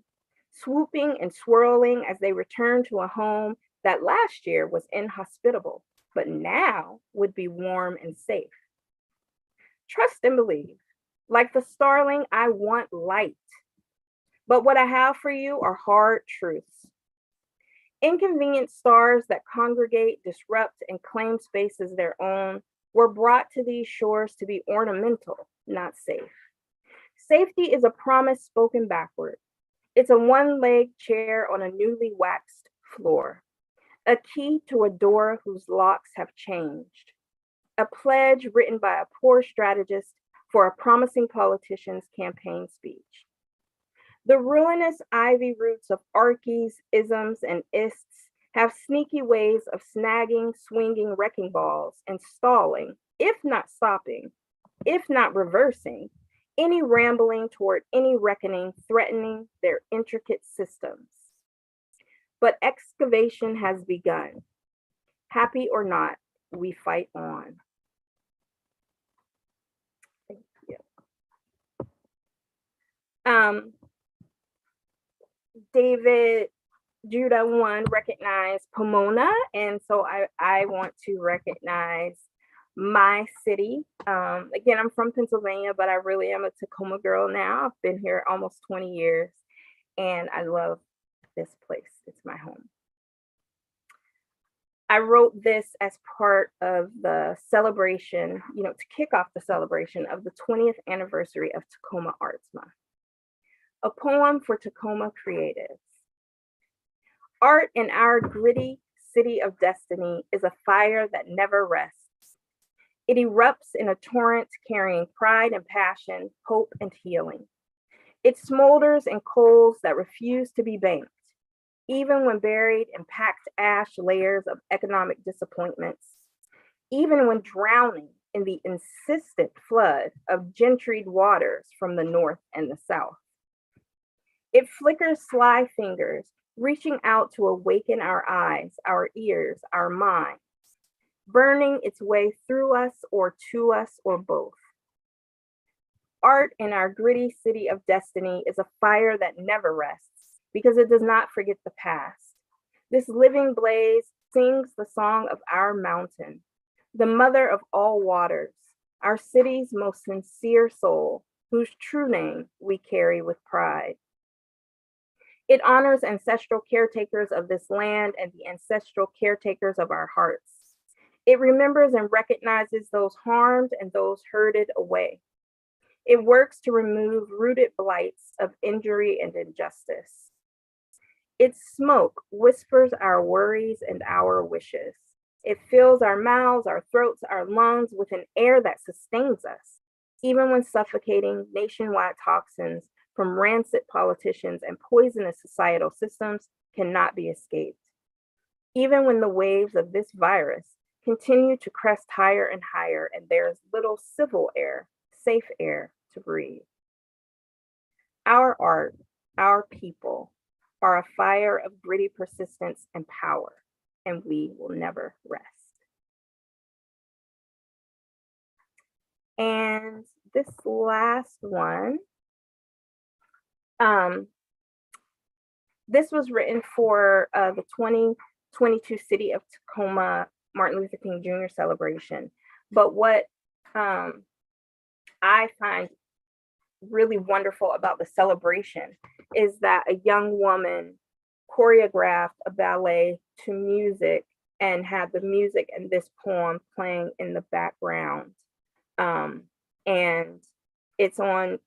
swooping and swirling as they return to a home that last year was inhospitable, but now would be warm and safe. Trust and believe. Like the starling, I want light. But what I have for you are hard truths. Inconvenient stars that congregate, disrupt, and claim space as their own were brought to these shores to be ornamental, not safe. Safety is a promise spoken backward. It's a one-legged chair on a newly waxed floor, a key to a door whose locks have changed, a pledge written by a poor strategist for a promising politician's campaign speech. The ruinous ivy roots of archies, isms, and ists have sneaky ways of snagging, swinging wrecking balls and stalling, if not stopping, if not reversing, any rambling toward any reckoning threatening their intricate systems. But excavation has begun. Happy or not, we fight on. Thank you. David Judah one recognized Pomona, and so I want to recognize my city. Again, I'm from Pennsylvania, but I really am a Tacoma girl now. I've been here almost 20 years, and I love this place. It's my home. I wrote this as part of the celebration, to kick off the celebration of the 20th anniversary of Tacoma Arts Month. A poem for Tacoma creatives. Art in our gritty city of destiny is a fire that never rests. It erupts in a torrent carrying pride and passion, hope and healing. It smolders in coals that refuse to be banked, even when buried in packed ash layers of economic disappointments, even when drowning in the insistent flood of gentried waters from the north and the south. It flickers sly fingers, reaching out to awaken our eyes, our ears, our minds, burning its way through us or to us or both. Art in our gritty city of destiny is a fire that never rests because it does not forget the past. This living blaze sings the song of our mountain, the mother of all waters, our city's most sincere soul, whose true name we carry with pride. It honors ancestral caretakers of this land and the ancestral caretakers of our hearts. It remembers and recognizes those harmed and those herded away. It works to remove rooted blights of injury and injustice. Its smoke whispers our worries and our wishes. It fills our mouths, our throats, our lungs with an air that sustains us, even when suffocating nationwide toxins from rancid politicians and poisonous societal systems cannot be escaped. Even when the waves of this virus continue to crest higher and higher and there is little civil air, safe air to breathe. Our art, our people are a fire of gritty persistence and power, and we will never rest. And this last one, this was written for the 2022 City of Tacoma Martin Luther King Jr. celebration. But what I find really wonderful about the celebration is that a young woman choreographed a ballet to music and had the music and this poem playing in the background. And it's on,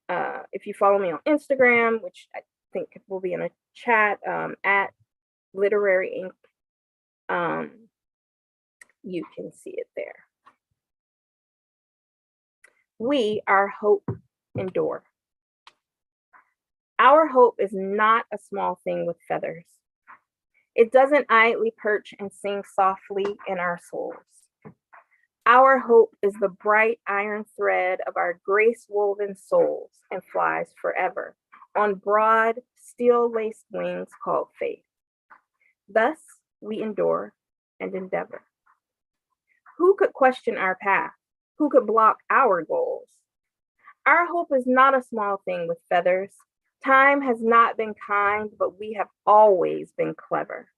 if you follow me on Instagram, which I think will be in a chat, at Literary Inc., you can see it there. We, our hope, endure. Our hope is not a small thing with feathers. It doesn't idly perch and sing softly in our souls. Our hope is the bright iron thread of our grace-woven souls and flies forever on broad, steel-laced wings called faith. Thus, we endure and endeavor. Who could question our path? Who could block our goals? Our hope is not a small thing with feathers. Time has not been kind, but we have always been clever.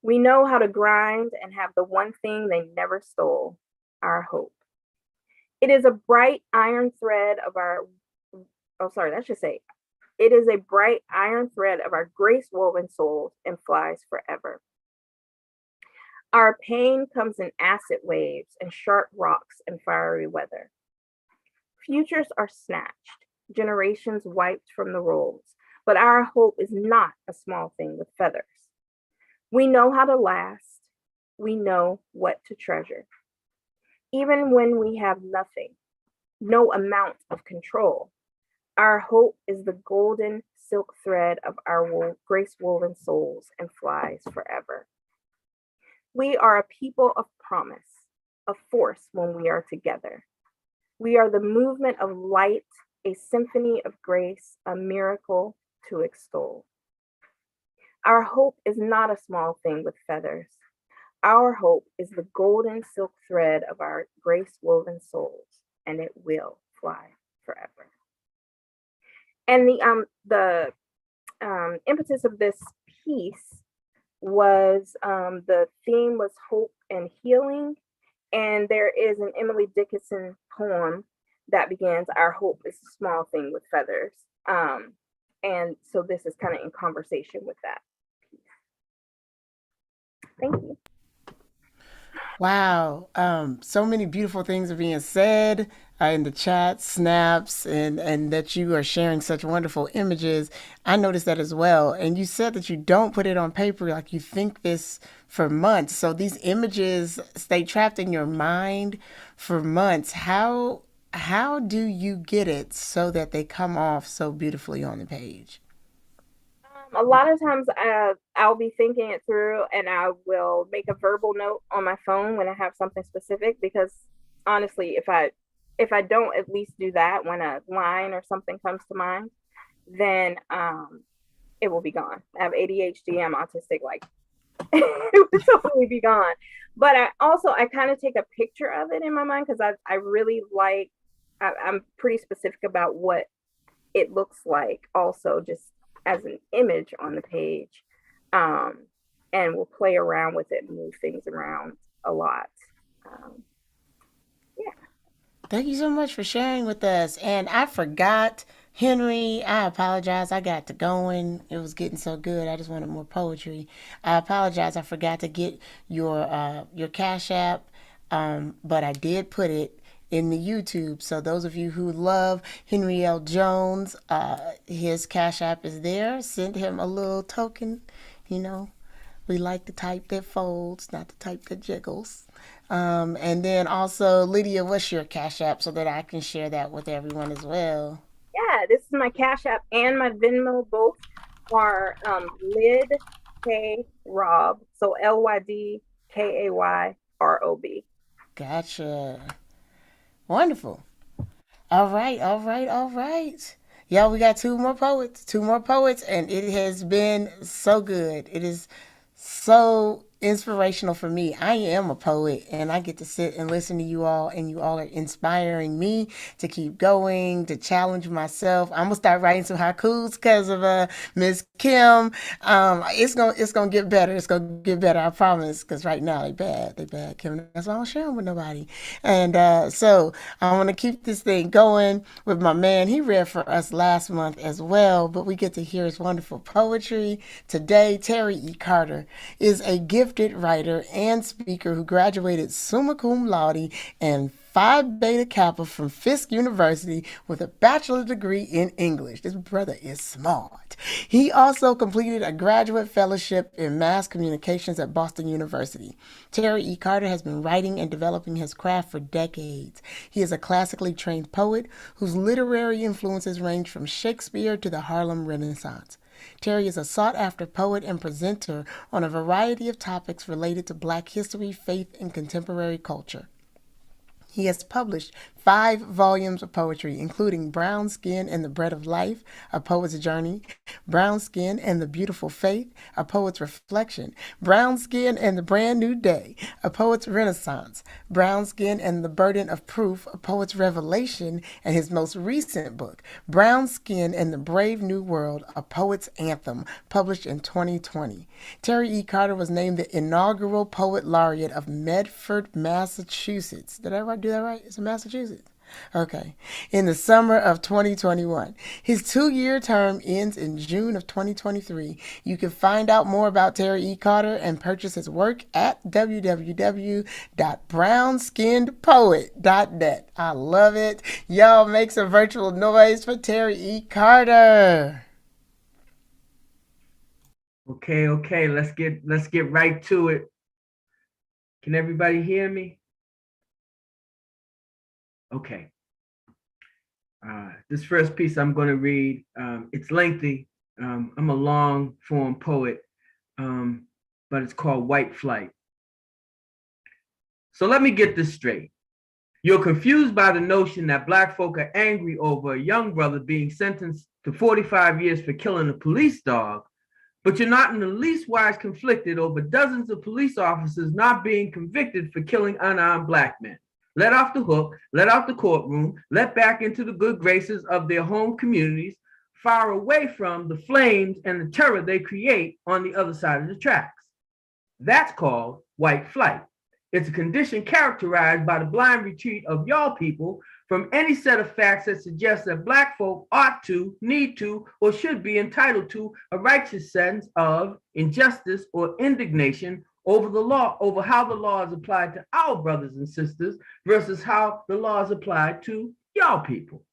We know how to grind and have the one thing they never stole, our hope. It is a bright iron thread of our, it is a bright iron thread of our grace-woven souls and flies forever. Our pain comes in acid waves and sharp rocks and fiery weather. Futures are snatched, generations wiped from the rolls, but our hope is not a small thing with feathers. We know how to last. We know what to treasure. Even when we have nothing, no amount of control, our hope is the golden silk thread of our grace-woven souls and flies forever. We are a people of promise, a force when we are together. We are the movement of light, a symphony of grace, a miracle to extol. Our hope is not a small thing with feathers. Our hope is the golden silk thread of our grace-woven souls, and it will fly forever. And the impetus of this piece was the theme was hope and healing. And there is an Emily Dickinson poem that begins, "Our hope is a small thing with feathers." And so this is kind of in conversation with that piece. Thank you. Wow. So many beautiful things are being said in the chat, snaps, and that you are sharing such wonderful images. I noticed that as well. And you said that you don't put it on paper, like you think this for months. So these images stay trapped in your mind for months. How do you get it so that they come off so beautifully on the page? A lot of times I'll be thinking it through and I will make a verbal note on my phone when I have something specific, because honestly, if I don't at least do that when a line or something comes to mind, then it will be gone. I have ADHD, I'm autistic, like it would totally be gone. But I kind of take a picture of it in my mind, because I really like, I'm pretty specific about what it looks like also, just as an image on the page. um, and we'll play around with it and move things around a lot. um, yeah. Thank you so much for sharing with us. And I forgot, Henry, I apologize. I got to going. It was getting so good. I just wanted more poetry. I apologize. I forgot to get your Cash App, but I did put it in the YouTube. So those of you who love Henry L. Jones, his Cash App is there. Send him a little token, you know. We like the type that folds, not the type that jiggles. And then also, Lydia, what's your Cash App so that I can share that with everyone as well? Yeah, this is my Cash App and my Venmo. Both are Lyd K Rob. So LYDKAYROB. Gotcha. Wonderful. All right, all right, all right. Yeah, we got two more poets, and it has been so good. It is so inspirational for me. I am a poet, and I get to sit and listen to you all, and you all are inspiring me to keep going, to challenge myself. I'm gonna start writing some haikus because of Miss Kim. It's gonna get better. It's gonna get better. I promise. Because right now they bad, Kim. That's why I don't share them with nobody. And so I want to keep this thing going with my man. He read for us last month as well, but we get to hear his wonderful poetry today. Terry E. Carter is a gifted writer and speaker who graduated summa cum laude and Phi Beta Kappa from Fisk University with a bachelor's degree in English. This brother is smart. He also completed a graduate fellowship in mass communications at Boston University. Terry E. Carter has been writing and developing his craft for decades. He is a classically trained poet whose literary influences range from Shakespeare to the Harlem Renaissance. Terry is a sought after poet and presenter on a variety of topics related to Black history, faith, and contemporary culture. He has published 5 volumes of poetry, including Brown Skin and the Bread of Life, A Poet's Journey, Brown Skin and the Beautiful Faith, A Poet's Reflection, Brown Skin and the Brand New Day, A Poet's Renaissance, Brown Skin and the Burden of Proof, A Poet's Revelation, and his most recent book, Brown Skin and the Brave New World, A Poet's Anthem, published in 2020. Terry E. Carter was named the inaugural Poet Laureate of Medford, Massachusetts. Did I do that right? It's in Massachusetts. Okay. In the summer of 2021. His 2-year term ends in June of 2023. You can find out more about Terry E. Carter and purchase his work at www.brownskinnedpoet.net. I love it. Y'all make some virtual noise for Terry E. Carter. Okay, let's get right to it. Can everybody hear me? Okay. This first piece I'm going to read, it's lengthy. I'm a long form poet, but it's called White Flight. So let me get this straight. You're confused by the notion that Black folk are angry over a young brother being sentenced to 45 years for killing a police dog, but you're not in the least wise conflicted over dozens of police officers not being convicted for killing unarmed Black men. Let off the hook, let out the courtroom, let back into the good graces of their home communities, far away from the flames and the terror they create on the other side of the tracks. That's called white flight. It's a condition characterized by the blind retreat of y'all people from any set of facts that suggest that Black folk ought to, need to, or should be entitled to a righteous sense of injustice or indignation over the law, over how the law is applied to our brothers and sisters versus how the law is applied to y'all people.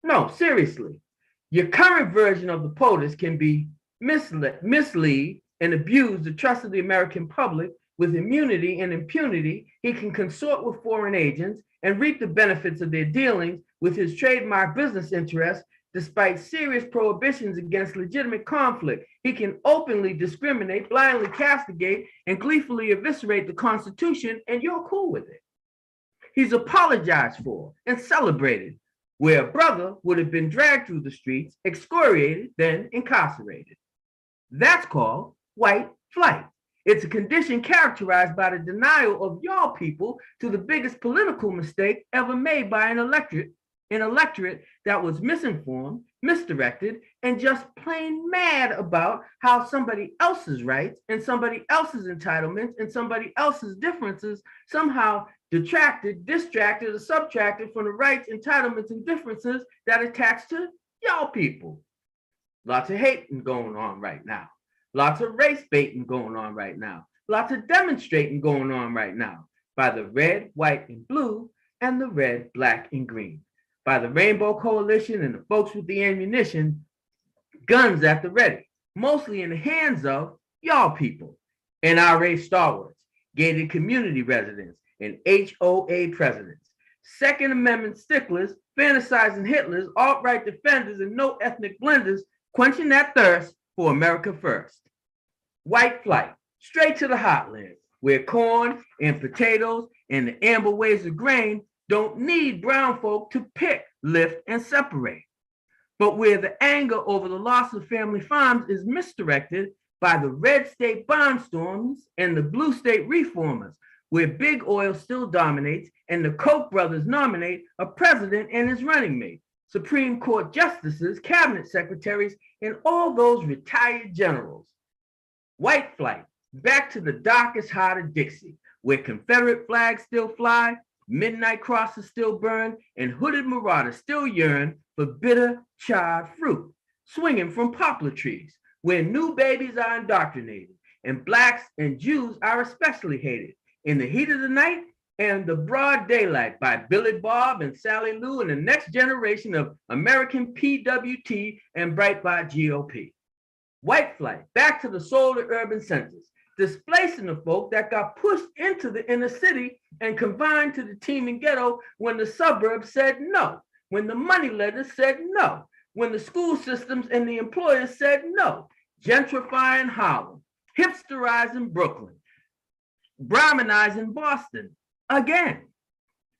No, seriously. Your current version of the POTUS can be mislead and abuse the trust of the American public with immunity and impunity. He can consort with foreign agents and reap the benefits of their dealings with his trademark business interests despite serious prohibitions against legitimate conflict. He can openly discriminate, blindly castigate, and gleefully eviscerate the Constitution, and you're cool with it. He's apologized for and celebrated, where a brother would have been dragged through the streets, excoriated, then incarcerated. That's called white flight. It's a condition characterized by the denial of y'all people to the biggest political mistake ever made by an electorate that was misinformed, misdirected, and just plain mad about how somebody else's rights and somebody else's entitlements and somebody else's differences somehow detracted, distracted, or subtracted from the rights, entitlements, and differences that attach to y'all people. Lots of hating going on right now. Lots of race baiting going on right now. Lots of demonstrating going on right now by the red, white, and blue, and the red, black, and green. By the Rainbow Coalition and the folks with the ammunition, guns at the ready, mostly in the hands of y'all people, NRA stalwarts, gated community residents, and HOA presidents, Second Amendment sticklers, fantasizing Hitlers, alt-right defenders, and no ethnic blenders, quenching that thirst for America first. White flight, straight to the heartland, where corn and potatoes and the amber waves of grain don't need brown folk to pick, lift, and separate. But where the anger over the loss of family farms is misdirected by the red state barnstorms and the blue state reformers, where big oil still dominates and the Koch brothers nominate a president and his running mate, Supreme Court justices, cabinet secretaries, and all those retired generals. White flight, back to the darkest heart of Dixie, where Confederate flags still fly, midnight crosses still burn, and hooded marauders still yearn for bitter, charred fruit, swinging from poplar trees, where new babies are indoctrinated, and Blacks and Jews are especially hated in the heat of the night and the broad daylight by Billy Bob and Sally Lou and the next generation of American PWT and Breitbart GOP. White flight, back to the soul of urban centers, displacing the folk that got pushed into the inner city and confined to the teeming ghetto when the suburbs said no, when the moneylenders said no, when the school systems and the employers said no, gentrifying Harlem, hipsterizing Brooklyn, Brahminizing Boston, again.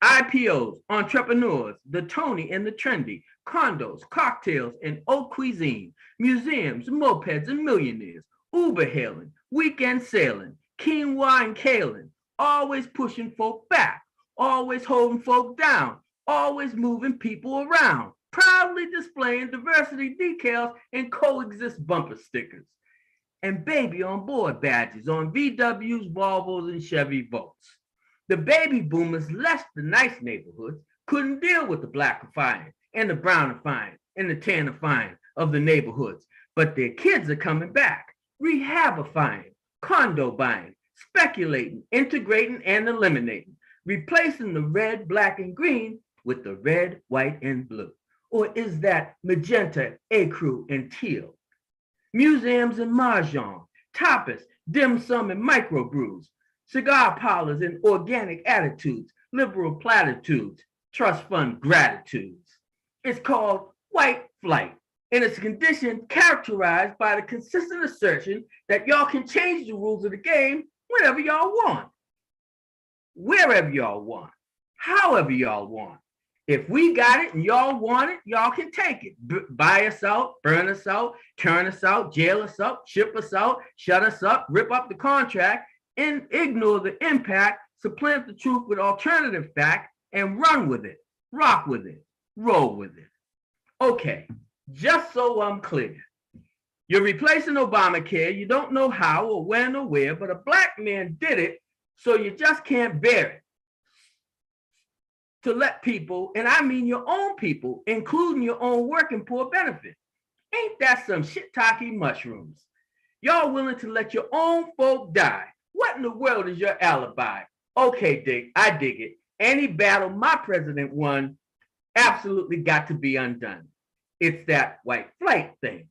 IPOs, entrepreneurs, the Tony and the trendy, condos, cocktails, and haute cuisine, museums, mopeds, and millionaires, Uber hailing, weekend sailing, quinoa and kaolin, always pushing folk back, always holding folk down, always moving people around, proudly displaying diversity decals and coexist bumper stickers, and baby on board badges on VWs, Volvos, and Chevy Volts. The baby boomers left the nice neighborhoods, couldn't deal with the blackifying and the brownifying and the tannifying of the neighborhoods, but their kids are coming back, rehabifying, condo buying, speculating, integrating, and eliminating, replacing the red, black, and green with the red, white, and blue. Or is that magenta, ecru, and teal? Museums and mahjong, tapas, dim sum, and microbrews, cigar parlors and organic attitudes, liberal platitudes, trust fund gratitudes. It's called white flight, and it's a condition characterized by the consistent assertion that y'all can change the rules of the game whenever y'all want, wherever y'all want, however y'all want. If we got it and y'all want it, y'all can take it. Buy us out, burn us out, turn us out, jail us up, ship us out, shut us up, rip up the contract, and ignore the impact, supplant the truth with alternative fact, and run with it, rock with it, roll with it. Okay, Just so I'm clear. You're replacing Obamacare. You don't know how or when or where, but a black man did it, so you just can't bear it. To let people, and I mean your own people, including your own working poor, benefit. Ain't that some shit-talking mushrooms? Y'all willing to let your own folk die. What in the world is your alibi? Okay, Dick, I dig it. Any battle my president won absolutely got to be undone. It's that white flight thing.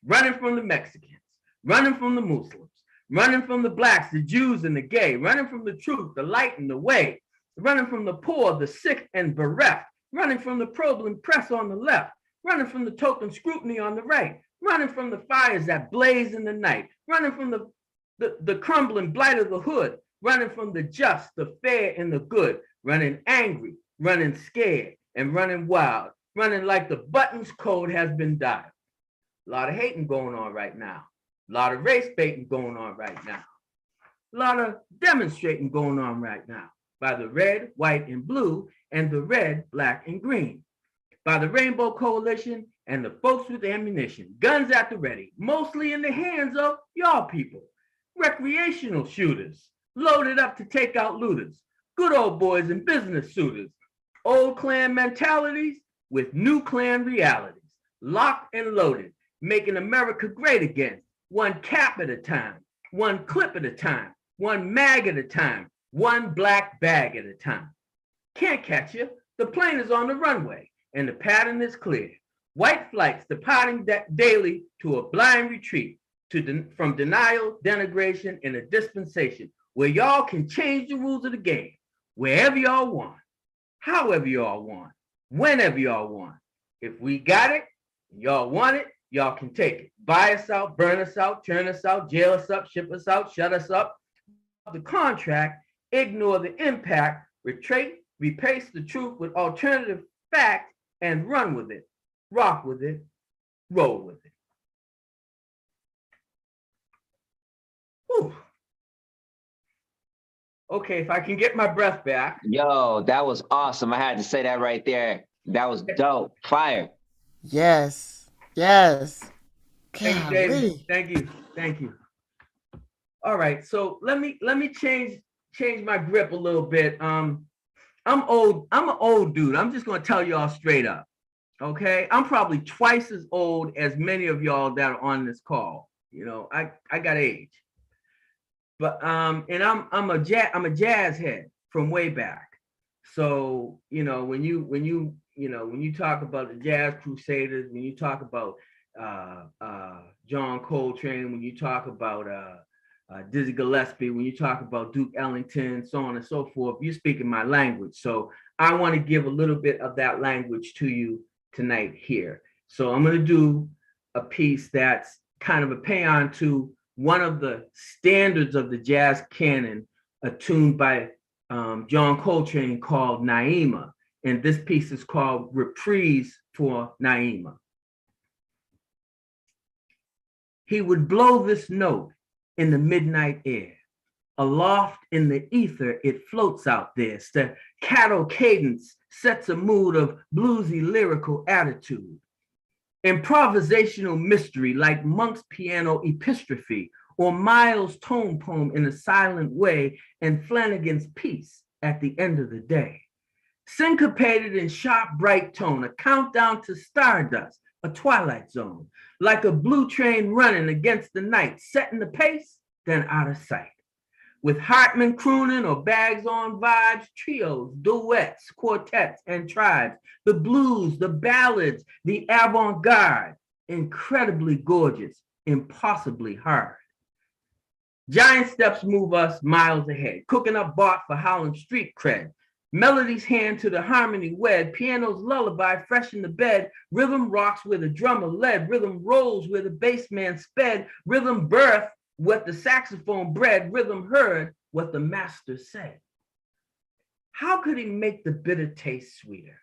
Running from the Mexicans, running from the Muslims, running from the blacks, the Jews, and the gay, running from the truth, the light, and the way, running from the poor, the sick, and bereft, running from the probe and press on the left, running from the token scrutiny on the right, running from the fires that blaze in the night, running from the crumbling blight of the hood, running from the just, the fair, and the good, running angry, running scared, and running wild, running like the buttons code has been dialed. A lot of hating going on right now. A lot of race baiting going on right now. A lot of demonstrating going on right now by the red, white, and blue, and the red, black, and green. By the Rainbow Coalition and the folks with ammunition, guns at the ready, mostly in the hands of y'all people. Recreational shooters, loaded up to take out looters, good old boys and business suitors, old clan mentalities with new clan realities, locked and loaded, making America great again, one cap at a time, one clip at a time, one mag at a time, one black bag at a time. Can't catch you. The plane is on the runway and the pattern is clear. White flights departing daily to a blind retreat from denial, denigration, and a dispensation where y'all can change the rules of the game wherever y'all want, however y'all want, whenever y'all want. If we got it, y'all want it, y'all can take it. Buy us out, burn us out, turn us out, jail us up, ship us out, shut us up. The contract, ignore the impact, retreat, replace the truth with alternative fact, and run with it, rock with it, roll with it. Whew. Okay, if I can get my breath back. Yo, that was awesome. I had to say that right there. That was dope. Fire. Yes. Yes. Thank you, David. Golly. Thank you. Thank you. All right, so let me change my grip a little bit. I'm an old dude. I'm just gonna tell y'all straight up. Okay, I'm probably twice as old as many of y'all that are on this call. You know, I got age. But and I'm a jazz head from way back. So, you know, when you talk about the Jazz Crusaders, when you talk about John Coltrane, when you talk about Dizzy Gillespie, when you talk about Duke Ellington, so on and so forth, you're speaking my language. So I want to give a little bit of that language to you tonight here. So I'm going to do a piece that's kind of a paean to one of the standards of the jazz canon, attuned by John Coltrane, called Naima. And this piece is called Reprise for Naima. He would blow this note in the midnight air. Aloft in the ether, it floats out there. Staccato cadence sets a mood of bluesy lyrical attitude. Improvisational mystery like Monk's piano epistrophe or Miles' tone poem in a silent way, and Flanagan's piece at the end of the day. Syncopated in sharp, bright tone, a countdown to stardust, a twilight zone, like a blue train running against the night, setting the pace, then out of sight. With Hartman crooning or bags on vibes, trios, duets, quartets, and tribes, the blues, the ballads, the avant-garde, incredibly gorgeous, impossibly hard. Giant steps move us miles ahead, cooking up Bart for Howland Street cred. Melodies hand to the harmony wed, piano's lullaby fresh in the bed, rhythm rocks where the drummer led, rhythm rolls where the bass man sped, rhythm birth what the saxophone bred, rhythm heard what the master said. How could he make the bitter taste sweeter?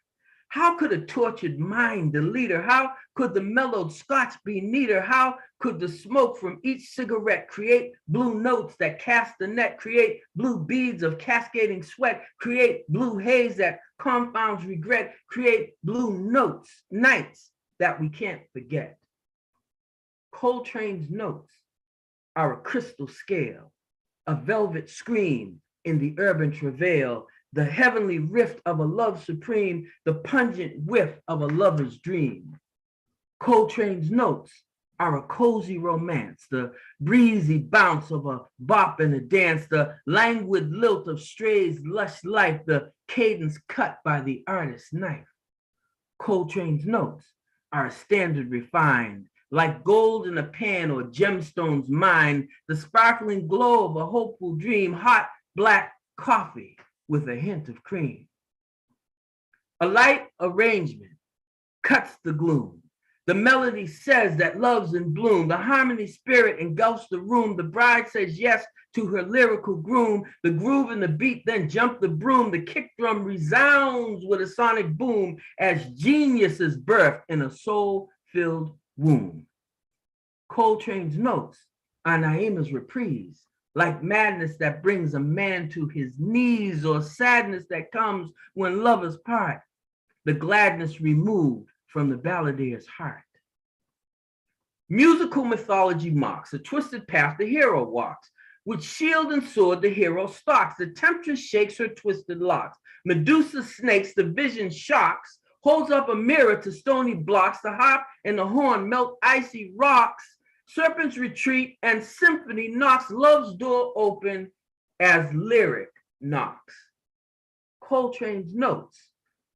How could a tortured mind delete her? How could the mellowed scotch be neater? How could the smoke from each cigarette create blue notes that cast the net, create blue beads of cascading sweat, create blue haze that confounds regret, create blue notes, nights that we can't forget. Coltrane's notes are a crystal scale, a velvet scream in the urban travail, the heavenly rift of a love supreme, the pungent whiff of a lover's dream. Coltrane's notes are a cozy romance, the breezy bounce of a bop and a dance, the languid lilt of Stray's lush life, the cadence cut by the artist's knife. Coltrane's notes are a standard refined, like gold in a pan or gemstones mined, the sparkling glow of a hopeful dream, hot black coffee with a hint of cream. A light arrangement cuts the gloom. The melody says that love's in bloom. The harmony spirit engulfs the room. The bride says yes to her lyrical groom. The groove and the beat then jump the broom. The kick drum resounds with a sonic boom as genius is birthed in a soul-filled womb. Coltrane's notes are Naima's reprise, like madness that brings a man to his knees, or sadness that comes when lovers part, the gladness removed from the balladeer's heart. Musical mythology mocks a twisted path the hero walks. With shield and sword the hero stalks. The temptress shakes her twisted locks. Medusa snakes, the vision shocks, holds up a mirror to stony blocks. The harp and the horn melt icy rocks. Serpents retreat and symphony knocks. Love's door open as lyric knocks. Coltrane's notes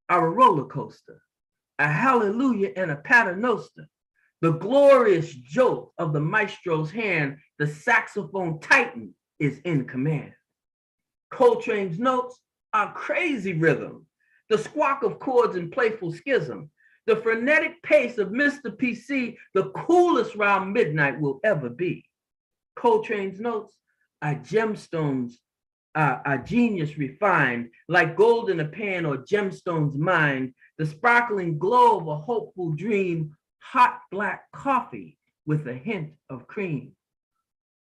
are a roller coaster, a hallelujah and a paternoster. The glorious jolt of the maestro's hand, the saxophone titan is in command. Coltrane's notes are crazy rhythm, the squawk of chords in playful schism, the frenetic pace of Mr. PC, the coolest round midnight will ever be. Coltrane's notes are gemstones, are genius refined, like gold in a pan or gemstones mined, the sparkling glow of a hopeful dream, hot black coffee with a hint of cream.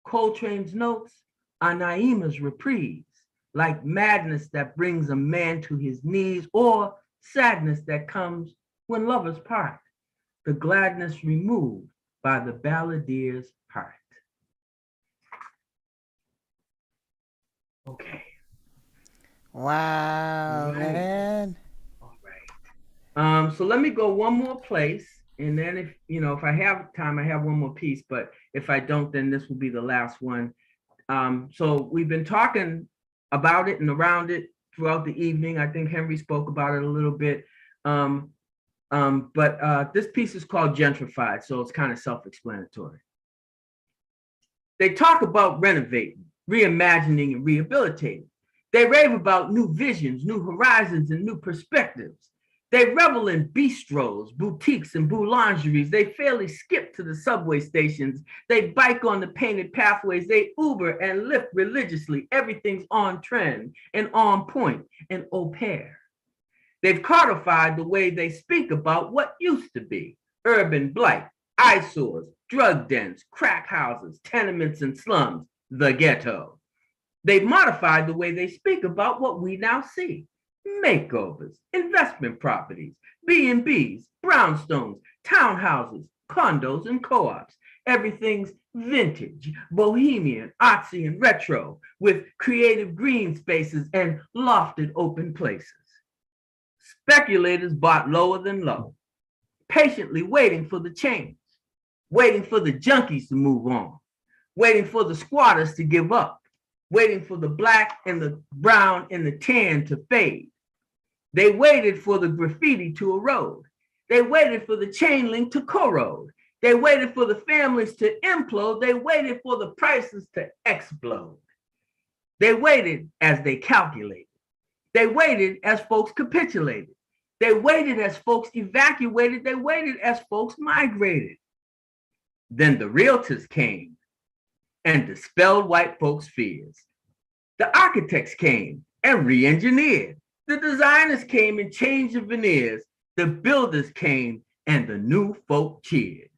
Coltrane's notes are Naima's reprise, like madness that brings a man to his knees, or sadness that comes when lovers part, the gladness removed by the balladeer's heart. Okay. Wow, Right. man. All right. So let me go one more place, and then if I have time, I have one more piece. But if I don't, then this will be the last one. So we've been talking about it and around it throughout the evening. I think Henry spoke about it a little bit. But this piece is called Gentrified, so it's kind of self-explanatory. They talk about renovating, reimagining, and rehabilitating. They rave about new visions, new horizons, and new perspectives. They revel in bistros, boutiques, and boulangeries. They fairly skip to the subway stations. They bike on the painted pathways. They Uber and Lyft religiously. Everything's on trend and on point and au pair. They've codified the way they speak about what used to be urban blight, eyesores, drug dens, crack houses, tenements and slums, the ghetto. They've modified the way they speak about what we now see: makeovers, investment properties, B&Bs, brownstones, townhouses, condos, and co-ops. Everything's vintage, bohemian, artsy, and retro, with creative green spaces and lofted open places. Speculators bought lower than low, patiently waiting for the change, waiting for the junkies to move on, waiting for the squatters to give up, waiting for the black and the brown and the tan to fade. They waited for the graffiti to erode. They waited for the chain link to corrode. They waited for the families to implode. They waited for the prices to explode. They waited as they calculated. They waited as folks capitulated. They waited as folks evacuated. They waited as folks migrated. Then the realtors came and dispelled white folks' fears. The architects came and re-engineered. The designers came and changed the veneers. The builders came and the new folk cheered.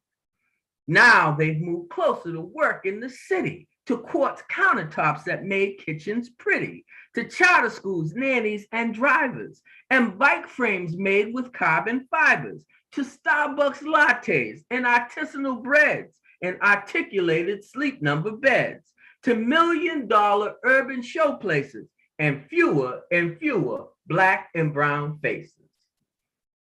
Now they've moved closer to work in the city, to quartz countertops that made kitchens pretty, to charter schools, nannies, and drivers, and bike frames made with carbon fibers, to Starbucks lattes and artisanal breads and articulated sleep number beds, to $1 million urban showplaces and fewer black and brown faces.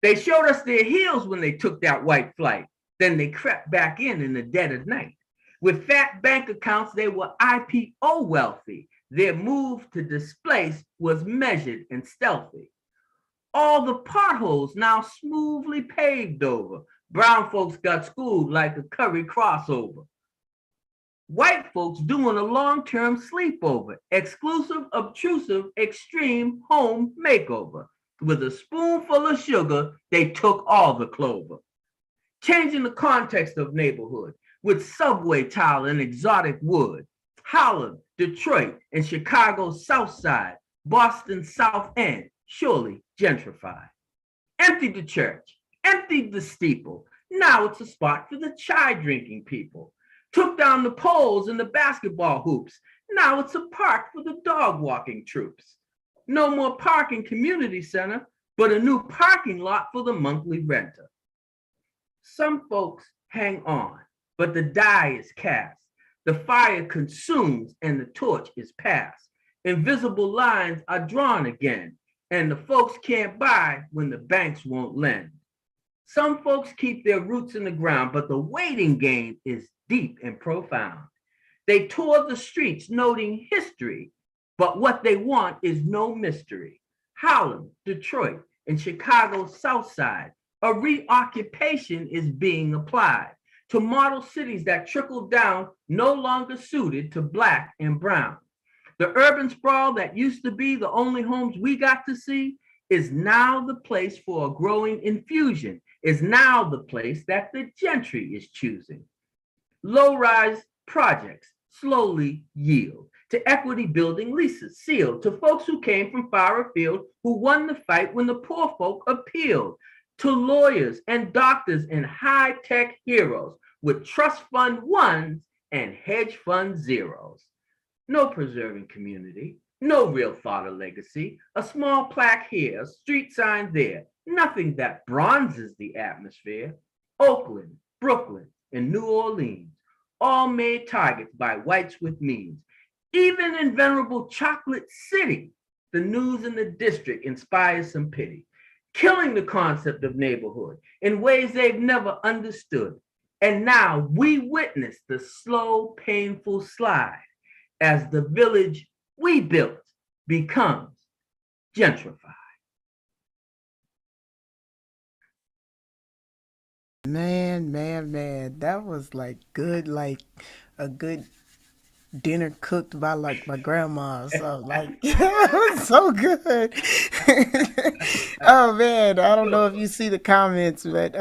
They showed us their heels when they took that white flight. Then they crept back in the dead of night. With fat bank accounts, they were IPO wealthy. Their move to displace was measured and stealthy. All the potholes now smoothly paved over. Brown folks got schooled like a curry crossover. White folks doing a long-term sleepover, exclusive, obtrusive, extreme home makeover. With a spoonful of sugar, they took all the clover. Changing the context of neighborhood with subway tile and exotic wood. Holland, Detroit, and Chicago's South Side, Boston's South End, surely gentrified. Emptied the church, emptied the steeple. Now it's a spot for the chai drinking people. Took down the poles and the basketball hoops. Now it's a park for the dog walking troops. No more parking community center, but a new parking lot for the monthly renter. Some folks hang on, but the die is cast. The fire consumes and the torch is passed. Invisible lines are drawn again, and the folks can't buy when the banks won't lend. Some folks keep their roots in the ground, but the waiting game is deep and profound. They tour the streets noting history, but what they want is no mystery. Harlem, Detroit, and Chicago's South Side, a reoccupation is being applied to model cities that trickle down, no longer suited to black and brown. The urban sprawl that used to be the only homes we got to see is now the place for a growing infusion, is now the place that the gentry is choosing. Low-rise projects slowly yield to equity building leases sealed to folks who came from far afield, who won the fight when the poor folk appealed, to lawyers and doctors and high-tech heroes with trust fund ones and hedge fund zeros. No preserving community, no real thought or legacy, a small plaque here, a street sign there, nothing that bronzes the atmosphere. Oakland, Brooklyn, and New Orleans, all made targets by whites with means. Even in venerable Chocolate City, the news in the district inspires some pity, killing the concept of neighborhood in ways they've never understood. And now we witness the slow, painful slide as the village we built becomes gentrified. Man, that was like good, like a good dinner cooked by like my grandma. So like it was so good. Oh man, I don't know if you see the comments, but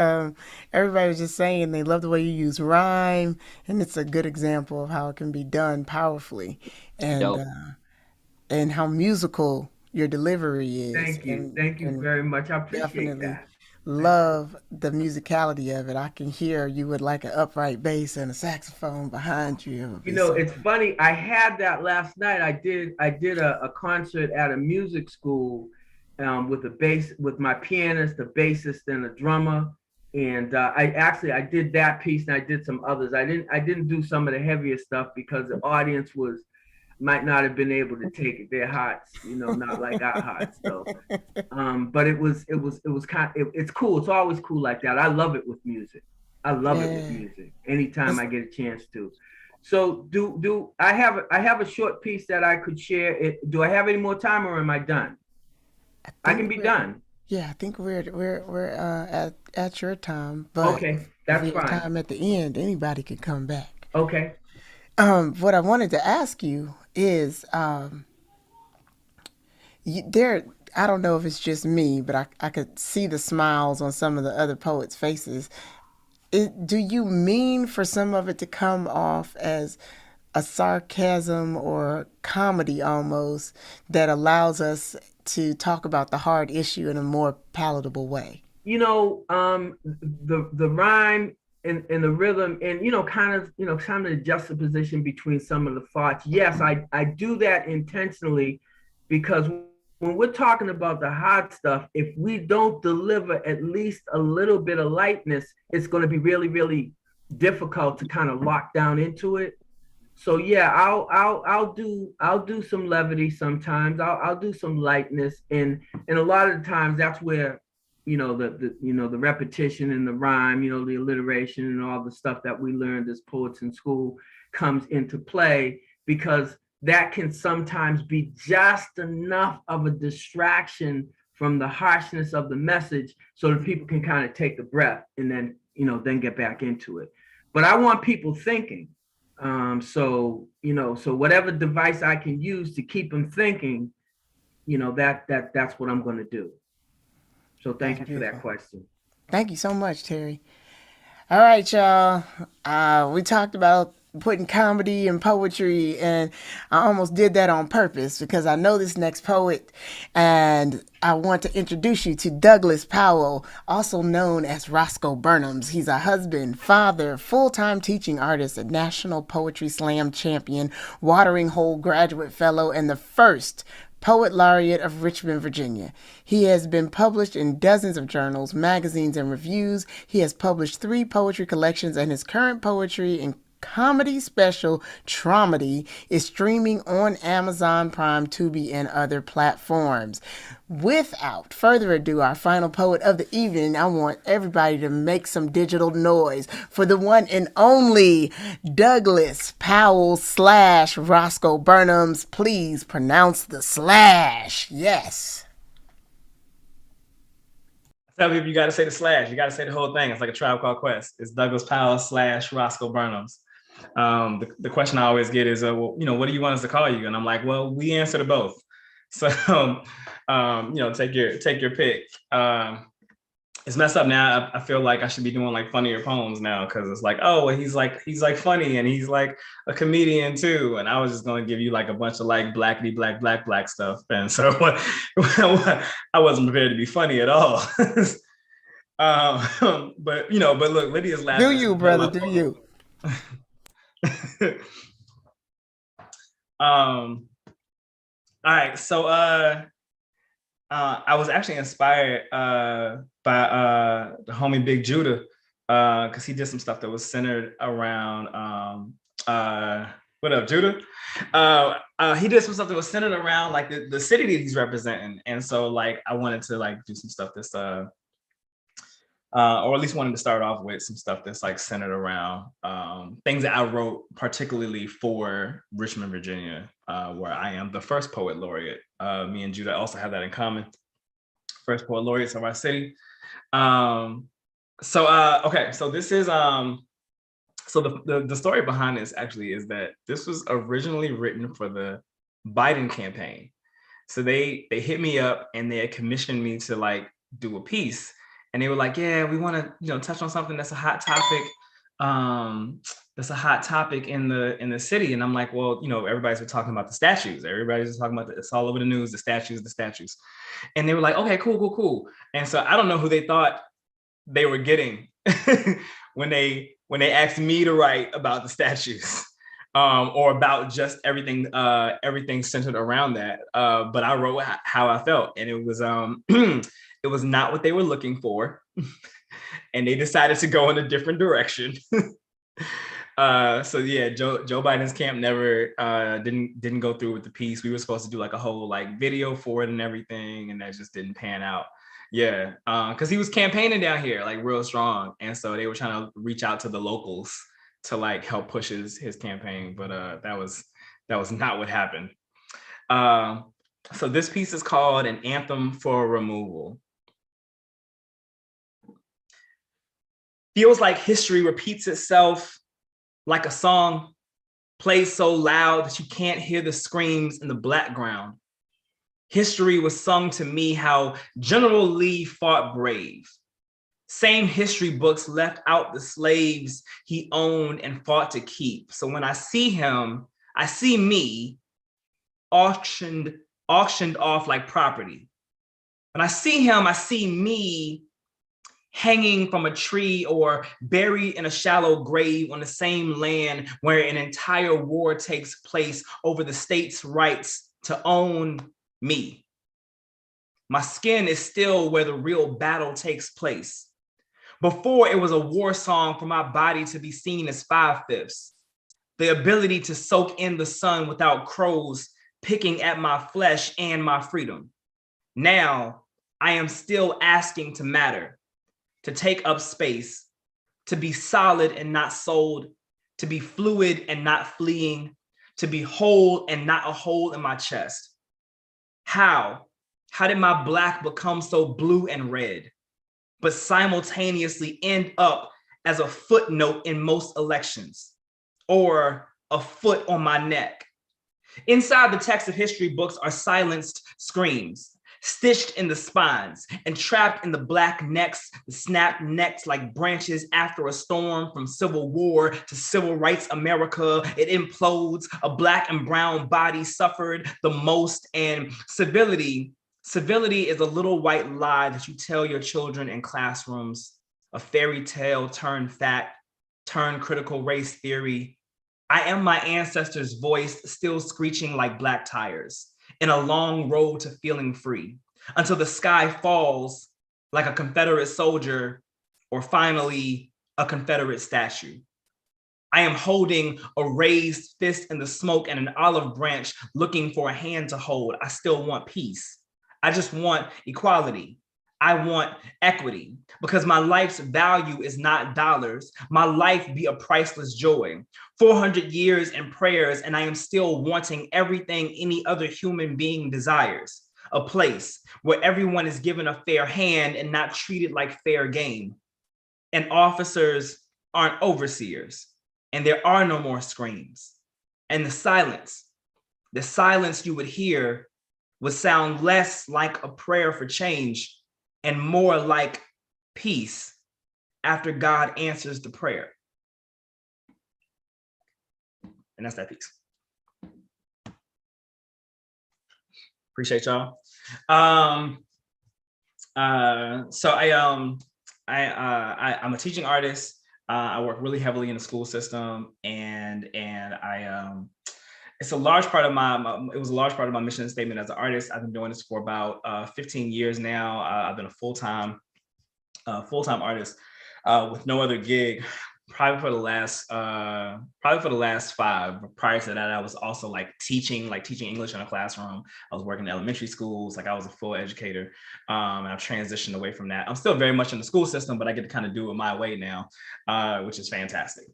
everybody was just saying they love the way you use rhyme, and it's a good example of how it can be done powerfully, and Dope. uh, and how musical your delivery is, Thank you and very much. I appreciate definitely that. love the musicality of it. I can hear you with like an upright bass and a saxophone behind you. It would You be know, so it's funny. I had that last night. I did a concert at a music school with a bass, with my pianist, a bassist, and a drummer. And I did that piece, and I did some others. I didn't do some of the heavier stuff because the audience might not have been able to take it. Their hearts, not like our hearts though. But it was it's cool. It's always cool like that. I love it with music. I love it with yeah. music. Anytime It's, I get a chance to. So do I have a short piece that I could share? Do I have any more time, or am I done? I I can think be we're done. yeah, I think we're at your time, but Okay, if that's we have fine. time at the end, anybody can come back. Okay. What I wanted to ask you is there. I don't know if it's just me, but I could see the smiles on some of the other poets' faces. Do you mean for some of it to come off as a sarcasm or comedy almost that allows us to talk about the hard issue in a more palatable way? The rhyme and the rhythm, and kind of the juxtaposition between some of the thoughts. Yes, I do that intentionally because when we're talking about the hard stuff, if we don't deliver at least a little bit of lightness, it's going to be really, really difficult to kind of lock down into it. So yeah, I'll do some levity sometimes. I'll do some lightness, and a lot of the times that's where the repetition and the rhyme, the alliteration and all the stuff that we learned as poets in school comes into play, because that can sometimes be just enough of a distraction from the harshness of the message so that people can kind of take a breath and then get back into it. But I want people thinking. So whatever device I can use to keep them thinking, that's what I'm going to do. So thank you for that question. Thank you so much, Terry. All right, y'all. We talked about putting comedy and poetry, and I almost did that on purpose because I know this next poet, and I want to introduce you to Douglas Powell, also known as Roscoe Burnhams. He's a husband, father, full-time teaching artist, a National Poetry Slam champion, Watering Hole graduate fellow, and the first Poet Laureate of Richmond, Virginia. He has been published in dozens of journals, magazines, and reviews. He has published 3 poetry collections, and his current poetry and comedy special, Traumedy, is streaming on Amazon Prime, Tubi, and other platforms. Without further ado, our final poet of the evening, I want everybody to make some digital noise for the one and only Douglas Powell / Roscoe Burnhams. Please pronounce the slash. Yes. Tell people you got to say the slash. You got to say the whole thing. It's like a Tribe Called Quest. It's Douglas Powell / Roscoe Burnhams. The question I always get is, what do you want us to call you? And I'm like, well, we answer to both. So, take your pick. It's messed up now. I feel like I should be doing like funnier poems now, because it's like, oh, well, he's like funny and he's like a comedian too. And I was just going to give you like a bunch of like blackity black stuff. And so I wasn't prepared to be funny at all. But look, Lydia's laughing. Do you, brother? Do you? All right, so I was actually inspired by the homie Big Judah, because he did some stuff that was centered around what up, Judah? He did some stuff that was centered around like the city that he's representing, and so like I wanted to like do some stuff that's or at least wanted to start off with some stuff that's like centered around things that I wrote particularly for Richmond, Virginia, where I am the first poet laureate. Me and Judah also have that in common. First poet laureates of our city. Okay, so this is so the story behind this actually is that this was originally written for the Biden campaign. So they hit me up and they had commissioned me to like do a piece. And they were like, yeah, we want to, touch on something that's a hot topic. That's a hot topic in the city. And I'm like, well, everybody's been talking about the statues. Everybody's talking about it's all over the news, the statues. And they were like, okay, cool. And so I don't know who they thought they were getting when they asked me to write about the statues, or about just everything centered around that. But I wrote how I felt, and it was it was not what they were looking for, and they decided to go in a different direction. So yeah, Joe Biden's camp never didn't go through with the piece. We were supposed to do like a whole like video for it and everything, and that just didn't pan out. Yeah, because he was campaigning down here like real strong, and so they were trying to reach out to the locals to like help push his campaign, but that was not what happened. So this piece is called An Anthem for Removal. Feels like history repeats itself like a song played so loud that you can't hear the screams in the background. History was sung to me how General Lee fought brave. Same history books left out the slaves he owned and fought to keep. So when I see him, I see me auctioned off like property. When I see him, I see me hanging from a tree or buried in a shallow grave on the same land where an entire war takes place over the state's rights to own me. My skin is still where the real battle takes place. Before, it was a war song for my body to be seen as 5/5. The ability to soak in the sun without crows picking at my flesh and my freedom. Now, I am still asking to matter, to take up space, to be solid and not sold, to be fluid and not fleeing, to be whole and not a hole in my chest. How? How did my black become so blue and red, but simultaneously end up as a footnote in most elections, or a foot on my neck? Inside the text of history books are silenced screams, stitched in the spines and trapped in the black necks, the snapped necks like branches after a storm. From Civil War to Civil Rights America, it implodes. A black and brown body suffered the most, and civility is a little white lie that you tell your children in classrooms, a fairy tale turned fact, turned critical race theory. I am my ancestors' voice, still screeching like black tires, in a long road to feeling free, until the sky falls like a Confederate soldier, or finally a Confederate statue. I am holding a raised fist in the smoke and an olive branch, looking for a hand to hold. I still want peace. I just want equality. I want equity, because my life's value is not dollars. My life be a priceless joy. 400 years in prayers, and I am still wanting everything any other human being desires. A place where everyone is given a fair hand and not treated like fair game. And officers aren't overseers, and there are no more screams. And the silence you would hear would sound less like a prayer for change and more like peace after God answers the prayer. And that's that piece. Appreciate y'all. So I'm a teaching artist. I work really heavily in the school system, and it's a large part of it was a large part of my mission statement as an artist. I've been doing this for about 15 years now. I've been a full-time artist with no other gig, probably for the last 5. But prior to that, I was also teaching English in a classroom. I was working in elementary schools. I was a full educator, and I've transitioned away from that. I'm still very much in the school system, but I get to kind of do it my way now, which is fantastic.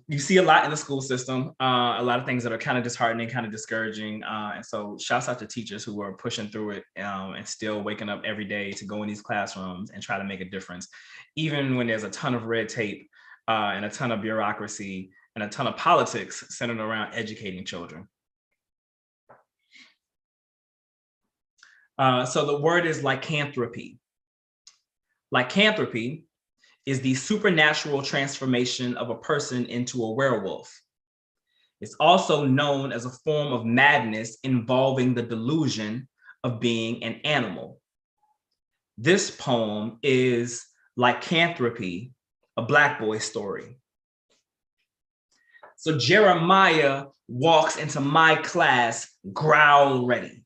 You see a lot in the school system, a lot of things that are kind of disheartening, kind of discouraging. And so shouts out to teachers who are pushing through it and still waking up every day to go in these classrooms and try to make a difference, even when there's a ton of red tape and a ton of bureaucracy and a ton of politics centered around educating children. So the word is lycanthropy. Lycanthropy is the supernatural transformation of a person into a werewolf. It's also known as a form of madness involving the delusion of being an animal. This poem is Lycanthropy, a Black boy story. So Jeremiah walks into my class growl ready,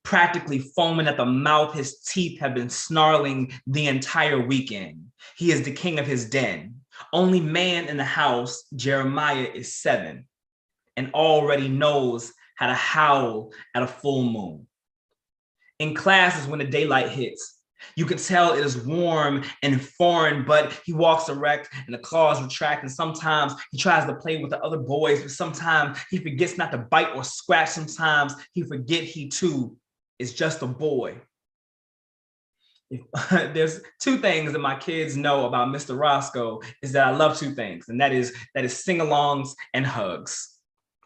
practically foaming at the mouth. His teeth have been snarling the entire weekend. He is the king of his den. Only man in the house, Jeremiah is 7, and already knows how to howl at a full moon. In class is when the daylight hits. You can tell it is warm and foreign, but he walks erect and the claws retract, and sometimes he tries to play with the other boys, but sometimes he forgets not to bite or scratch. Sometimes he forgets he too is just a boy. There's 2 things that my kids know about Mr. Roscoe, is that I love 2 things, and that is sing-alongs and hugs.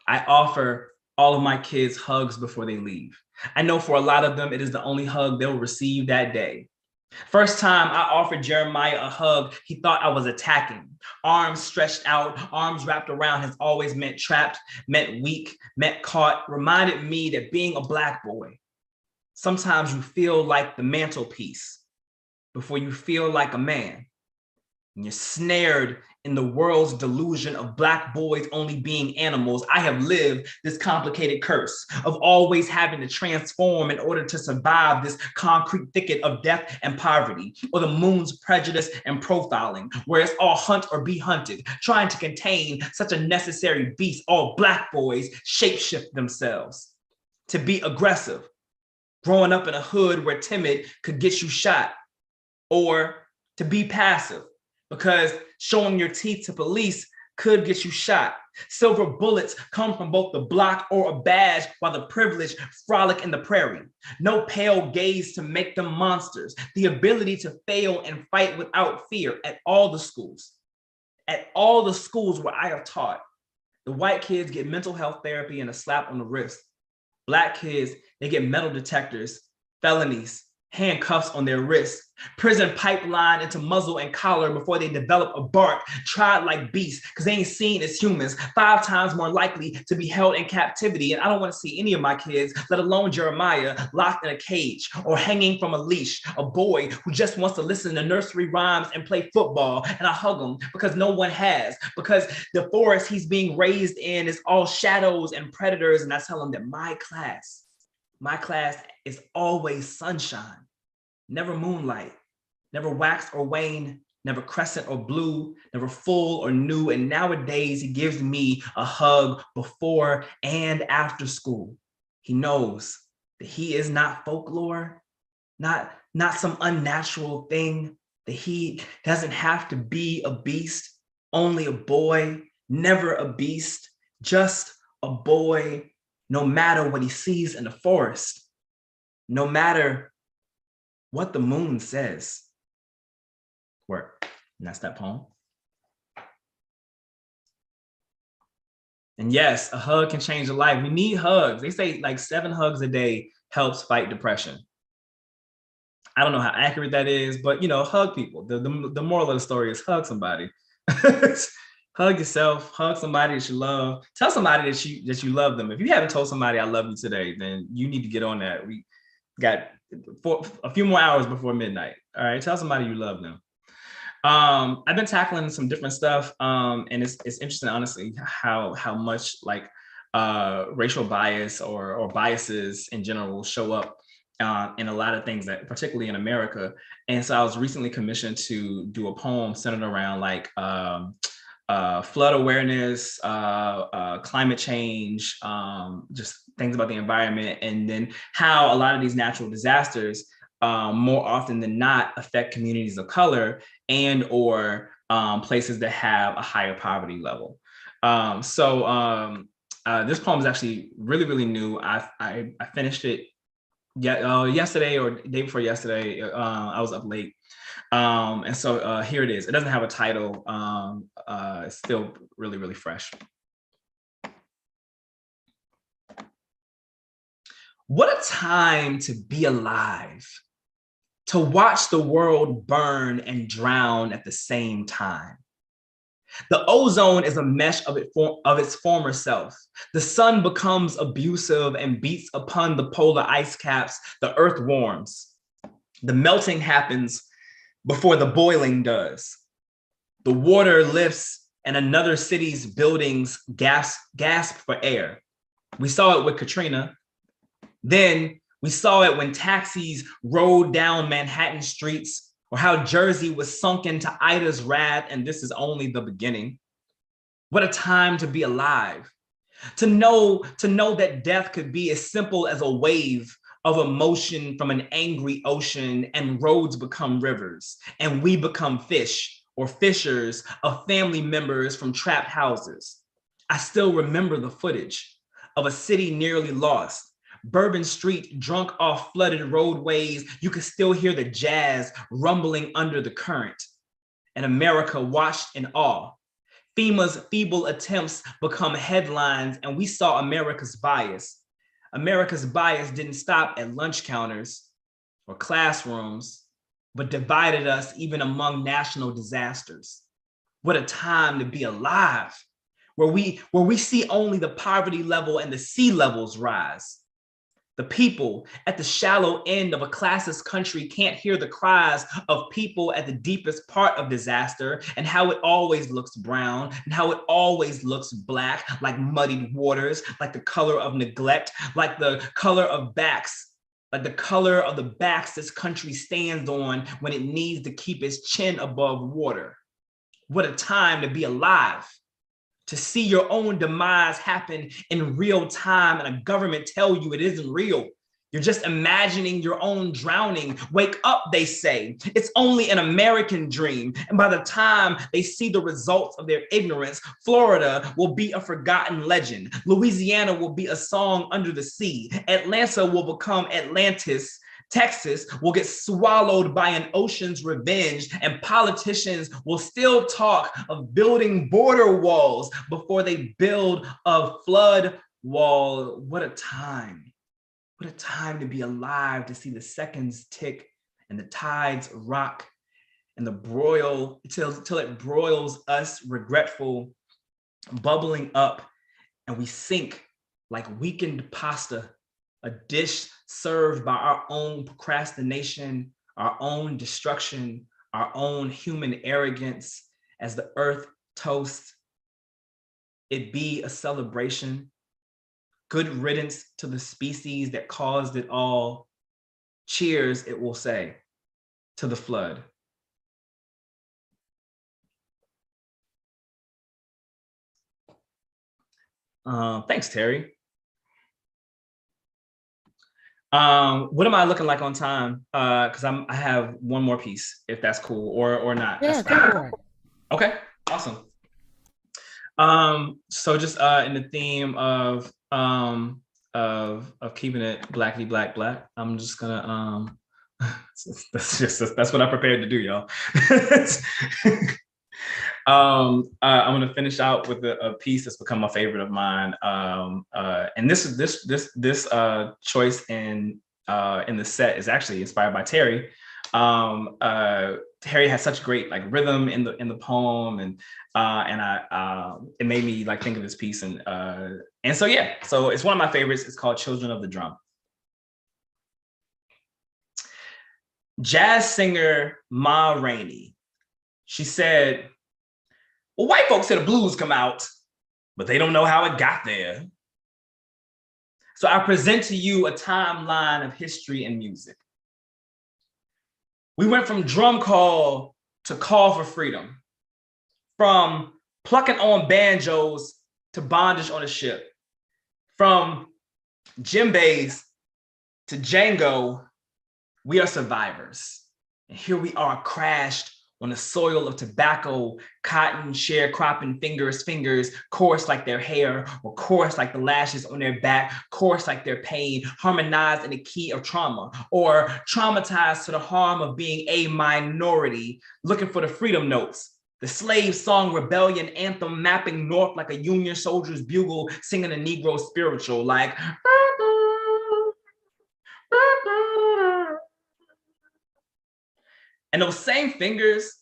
I offer all of my kids hugs before they leave. I know for a lot of them, it is the only hug they'll receive that day. First time I offered Jeremiah a hug, he thought I was attacking. Arms stretched out, arms wrapped around has always meant trapped, meant weak, meant caught, reminded me that being a Black boy, sometimes you feel like the mantelpiece before you feel like a man. and you're snared in the world's delusion of Black boys only being animals. I have lived this complicated curse of always having to transform in order to survive this concrete thicket of death and poverty, or the moon's prejudice and profiling, where it's all hunt or be hunted, trying to contain such a necessary beast. All Black boys shapeshift themselves to be aggressive, growing up in a hood where timid could get you shot, or to be passive, because showing your teeth to police could get you shot. Silver bullets come from both the block or a badge, while the privileged frolic in the prairie. No pale gaze to make them monsters. The ability to fail and fight without fear at all the schools. At all the schools where I have taught, the white kids get mental health therapy and a slap on the wrist. Black kids, they get metal detectors, felonies, handcuffs on their wrists, prison pipeline into muzzle and collar before they develop a bark, tried like beasts, because they ain't seen as humans, 5 times more likely to be held in captivity. And I don't want to see any of my kids, let alone Jeremiah, locked in a cage or hanging from a leash, a boy who just wants to listen to nursery rhymes and play football. And I hug him because no one has, because the forest he's being raised in is all shadows and predators. And I tell him that my class is always sunshine, never moonlight, never wax or wane, never crescent or blue, never full or new. And nowadays he gives me a hug before and after school. He knows that he is not folklore, not some unnatural thing, that he doesn't have to be a beast, only a boy, never a beast, just a boy. No matter what he sees in the forest, no matter what the moon says. Work. And that's that poem. And yes, a hug can change a life. We need hugs. They say like 7 hugs a day helps fight depression. I don't know how accurate that is, but hug people. The moral of the story is hug somebody. Hug yourself, hug somebody that you love. Tell somebody that you love them. If you haven't told somebody I love you today, then you need to get on that. We got a few more hours before midnight. All right, tell somebody you love them. I've been tackling some different stuff, and it's interesting, honestly, how much like racial bias or biases in general will show up in a lot of things, that particularly in America. And so I was recently commissioned to do a poem centered around like flood awareness, climate change, just things about the environment, and then how a lot of these natural disasters more often than not affect communities of color and or places that have a higher poverty level. This poem is actually really, really new. I finished it yesterday or day before yesterday. I was up late. And so here it is. It doesn't have a title. It's still really, really fresh. What a time to be alive, to watch the world burn and drown at the same time. The ozone is a mesh of its former self. The sun becomes abusive and beats upon the polar ice caps. The earth warms. The melting happens before the boiling does. The water lifts and another city's buildings gasp for air. We saw it with Katrina. Then we saw it when taxis rode down Manhattan streets, or how Jersey was sunk into Ida's wrath, and this is only the beginning. What a time to be alive. To know that death could be as simple as a wave of emotion from an angry ocean, and roads become rivers, and we become fish or fishers of family members from trapped houses. I still remember the footage of a city nearly lost. Bourbon Street, drunk off flooded roadways, you could still hear the jazz rumbling under the current. And America watched in awe. FEMA's feeble attempts become headlines, and we saw America's bias. America's bias didn't stop at lunch counters or classrooms, but divided us even among national disasters. What a time to be alive, where we see only the poverty level and the sea levels rise. The people at the shallow end of a classless country can't hear the cries of people at the deepest part of disaster, and how it always looks brown and how it always looks black, like muddied waters, like the color of neglect, like the color of backs, like the color of the backs this country stands on when it needs to keep its chin above water. What a time to be alive. To see your own demise happen in real time and a government tell you it isn't real. You're just imagining your own drowning. Wake up, they say. It's only an American dream. And by the time they see the results of their ignorance, Florida will be a forgotten legend. Louisiana will be a song under the sea. Atlanta will become Atlantis. Texas will get swallowed by an ocean's revenge, and politicians will still talk of building border walls before they build a flood wall. What a time. What a time to be alive, to see the seconds tick and the tides rock and the broil till it broils us regretful, bubbling up, and we sink like weakened pasta, a dish served by our own procrastination, our own destruction, our own human arrogance as the earth toasts. It be a celebration. Good riddance to the species that caused it all. Cheers, it will say, to the flood. Thanks, Terry. What am I looking like on time? Because I have one more piece, if that's cool, or not. Yeah, go for it. Okay, awesome. So just in the theme of keeping it blackity black black, I'm just gonna that's what I prepared to do, y'all. I'm gonna finish out with a piece that's become a favorite of mine, and this choice in the set is actually inspired by Terry. Terry has such great like rhythm in the poem, and it made me like think of this piece, and so yeah, so it's one of my favorites. It's called "Children of the Drum." Jazz singer Ma Rainey, she said, well, white folks say the blues come out, but they don't know how it got there. So I present to you a timeline of history and music. We went from drum call to call for freedom, from plucking on banjos to bondage on a ship, from djembes to Django. We are survivors. And here we are crashed on the soil of tobacco, cotton, sharecropping fingers coarse like their hair, or coarse like the lashes on their back, coarse like their pain, harmonized in the key of trauma, or traumatized to the harm of being a minority, looking for the freedom notes. The slave song rebellion anthem mapping north like a Union soldier's bugle, singing a Negro spiritual like, and those same fingers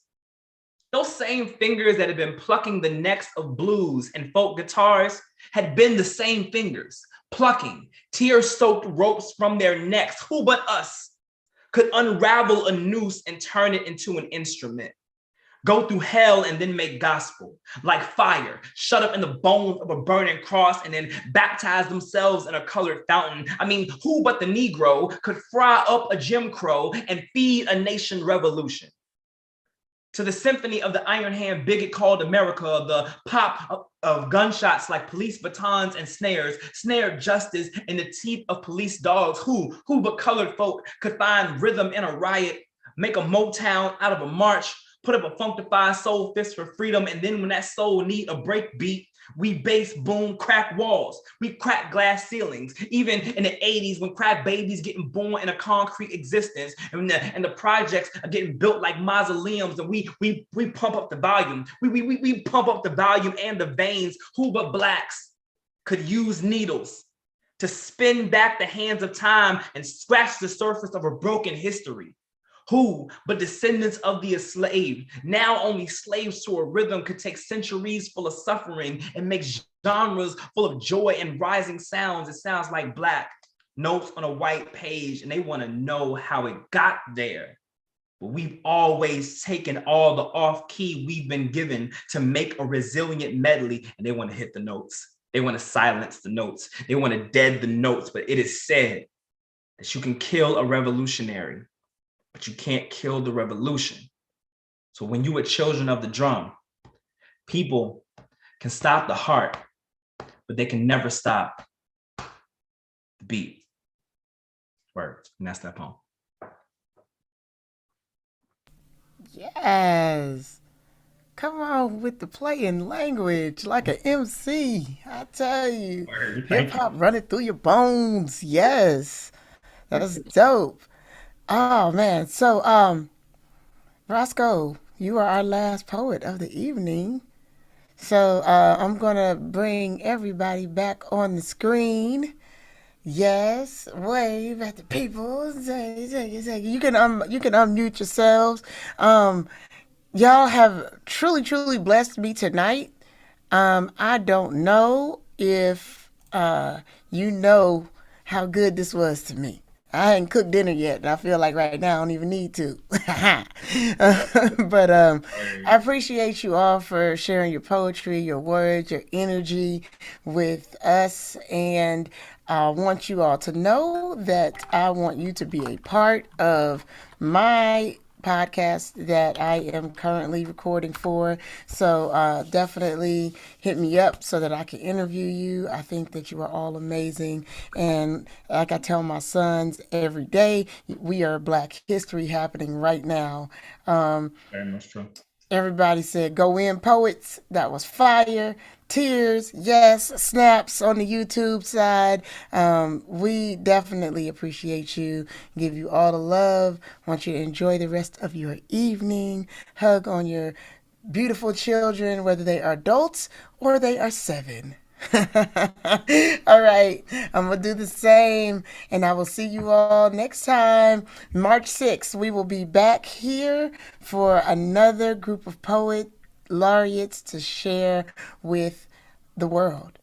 that had been plucking the necks of blues and folk guitars had been the same fingers plucking tear-soaked ropes from their necks. Who but us could unravel a noose and turn it into an instrument? Go through hell and then make gospel, like fire, shut up in the bones of a burning cross and then baptize themselves in a colored fountain. I mean, who but the Negro could fry up a Jim Crow and feed a nation revolution? To the symphony of the iron hand bigot called America, the pop of gunshots like police batons and snares, snared justice in the teeth of police dogs. Who but colored folk could find rhythm in a riot, make a Motown out of a march, put up a funkified soul fist for freedom, and then when that soul need a break beat, we bass, boom, crack walls. We crack glass ceilings. Even in the 80s, when crack babies getting born in a concrete existence, and the projects are getting built like mausoleums, and we pump up the volume. We pump up the volume and the veins. Who but blacks could use needles to spin back the hands of time and scratch the surface of a broken history? Who but descendants of the enslaved, now only slaves to a rhythm, could take centuries full of suffering and make genres full of joy and rising sounds? It sounds like black. notes on a white page and they want to know how it got there. But we've always taken all the off key we've been given to make a resilient medley, and they want to hit the notes. They want to silence the notes. They want to dead the notes. But it is said that you can kill a revolutionary, but you can't kill the revolution. So when you are children of the drum, people can stop the heart, but they can never stop the beat. Word. And that's that poem. Yes. Come on with the playing language like an MC. I tell you. Hip hop running through your bones. Yes. That's dope. Oh man. So Roscoe, you are our last poet of the evening. So I'm gonna bring everybody back on the screen. Yes, wave at the people. You can unmute yourselves. Um, Y'all have truly, truly blessed me tonight. I don't know if you know how good this was to me. I hadn't cooked dinner yet, and I feel like right now I don't even need to. But I appreciate you all for sharing your poetry, your words, your energy with us, and I want you all to know that I want you to be a part of my podcast that I am currently recording for. So definitely hit me up so that I can interview you. I think that you are all amazing. And like I tell my sons every day, we are Black history happening right now. Very much true. Everybody said, go in, poets. That was fire. Tears, yes. Snaps on the YouTube side. We definitely appreciate you. Give you all the love. Want you to enjoy the rest of your evening. Hug on your beautiful children, whether they are adults or they are 7. All right, I'm gonna do the same, and I will see you all next time. March 6th, we will be back here for another group of poet laureates to share with the world.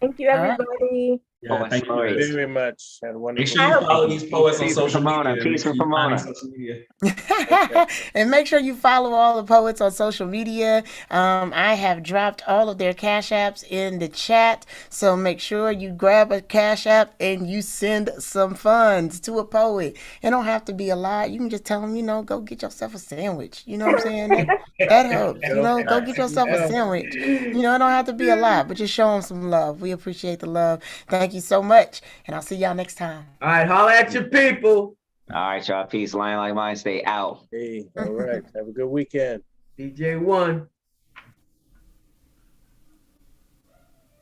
Thank you, All right. everybody. Yeah, thank you guys. Very much. Had a Make wonderful sure you follow these poets on Peace from social Pomona. media. Peace Make sure from you find Pomona. on social media. And make sure you follow all the poets on social media. I have dropped all of their cash apps in the chat, so make sure you grab a cash app and you send some funds to a poet. It don't have to be a lot. You can just tell them, go get yourself a sandwich. You know what I'm saying? That helps. Go get yourself a sandwich. It don't have to be a lot, but just show them some love. We appreciate the love. Thank you so much, and I'll see y'all next time. All right, holla at your people. All right, y'all. Peace. Lion like mine. Stay out. Hey, all right. Have a good weekend. DJ1.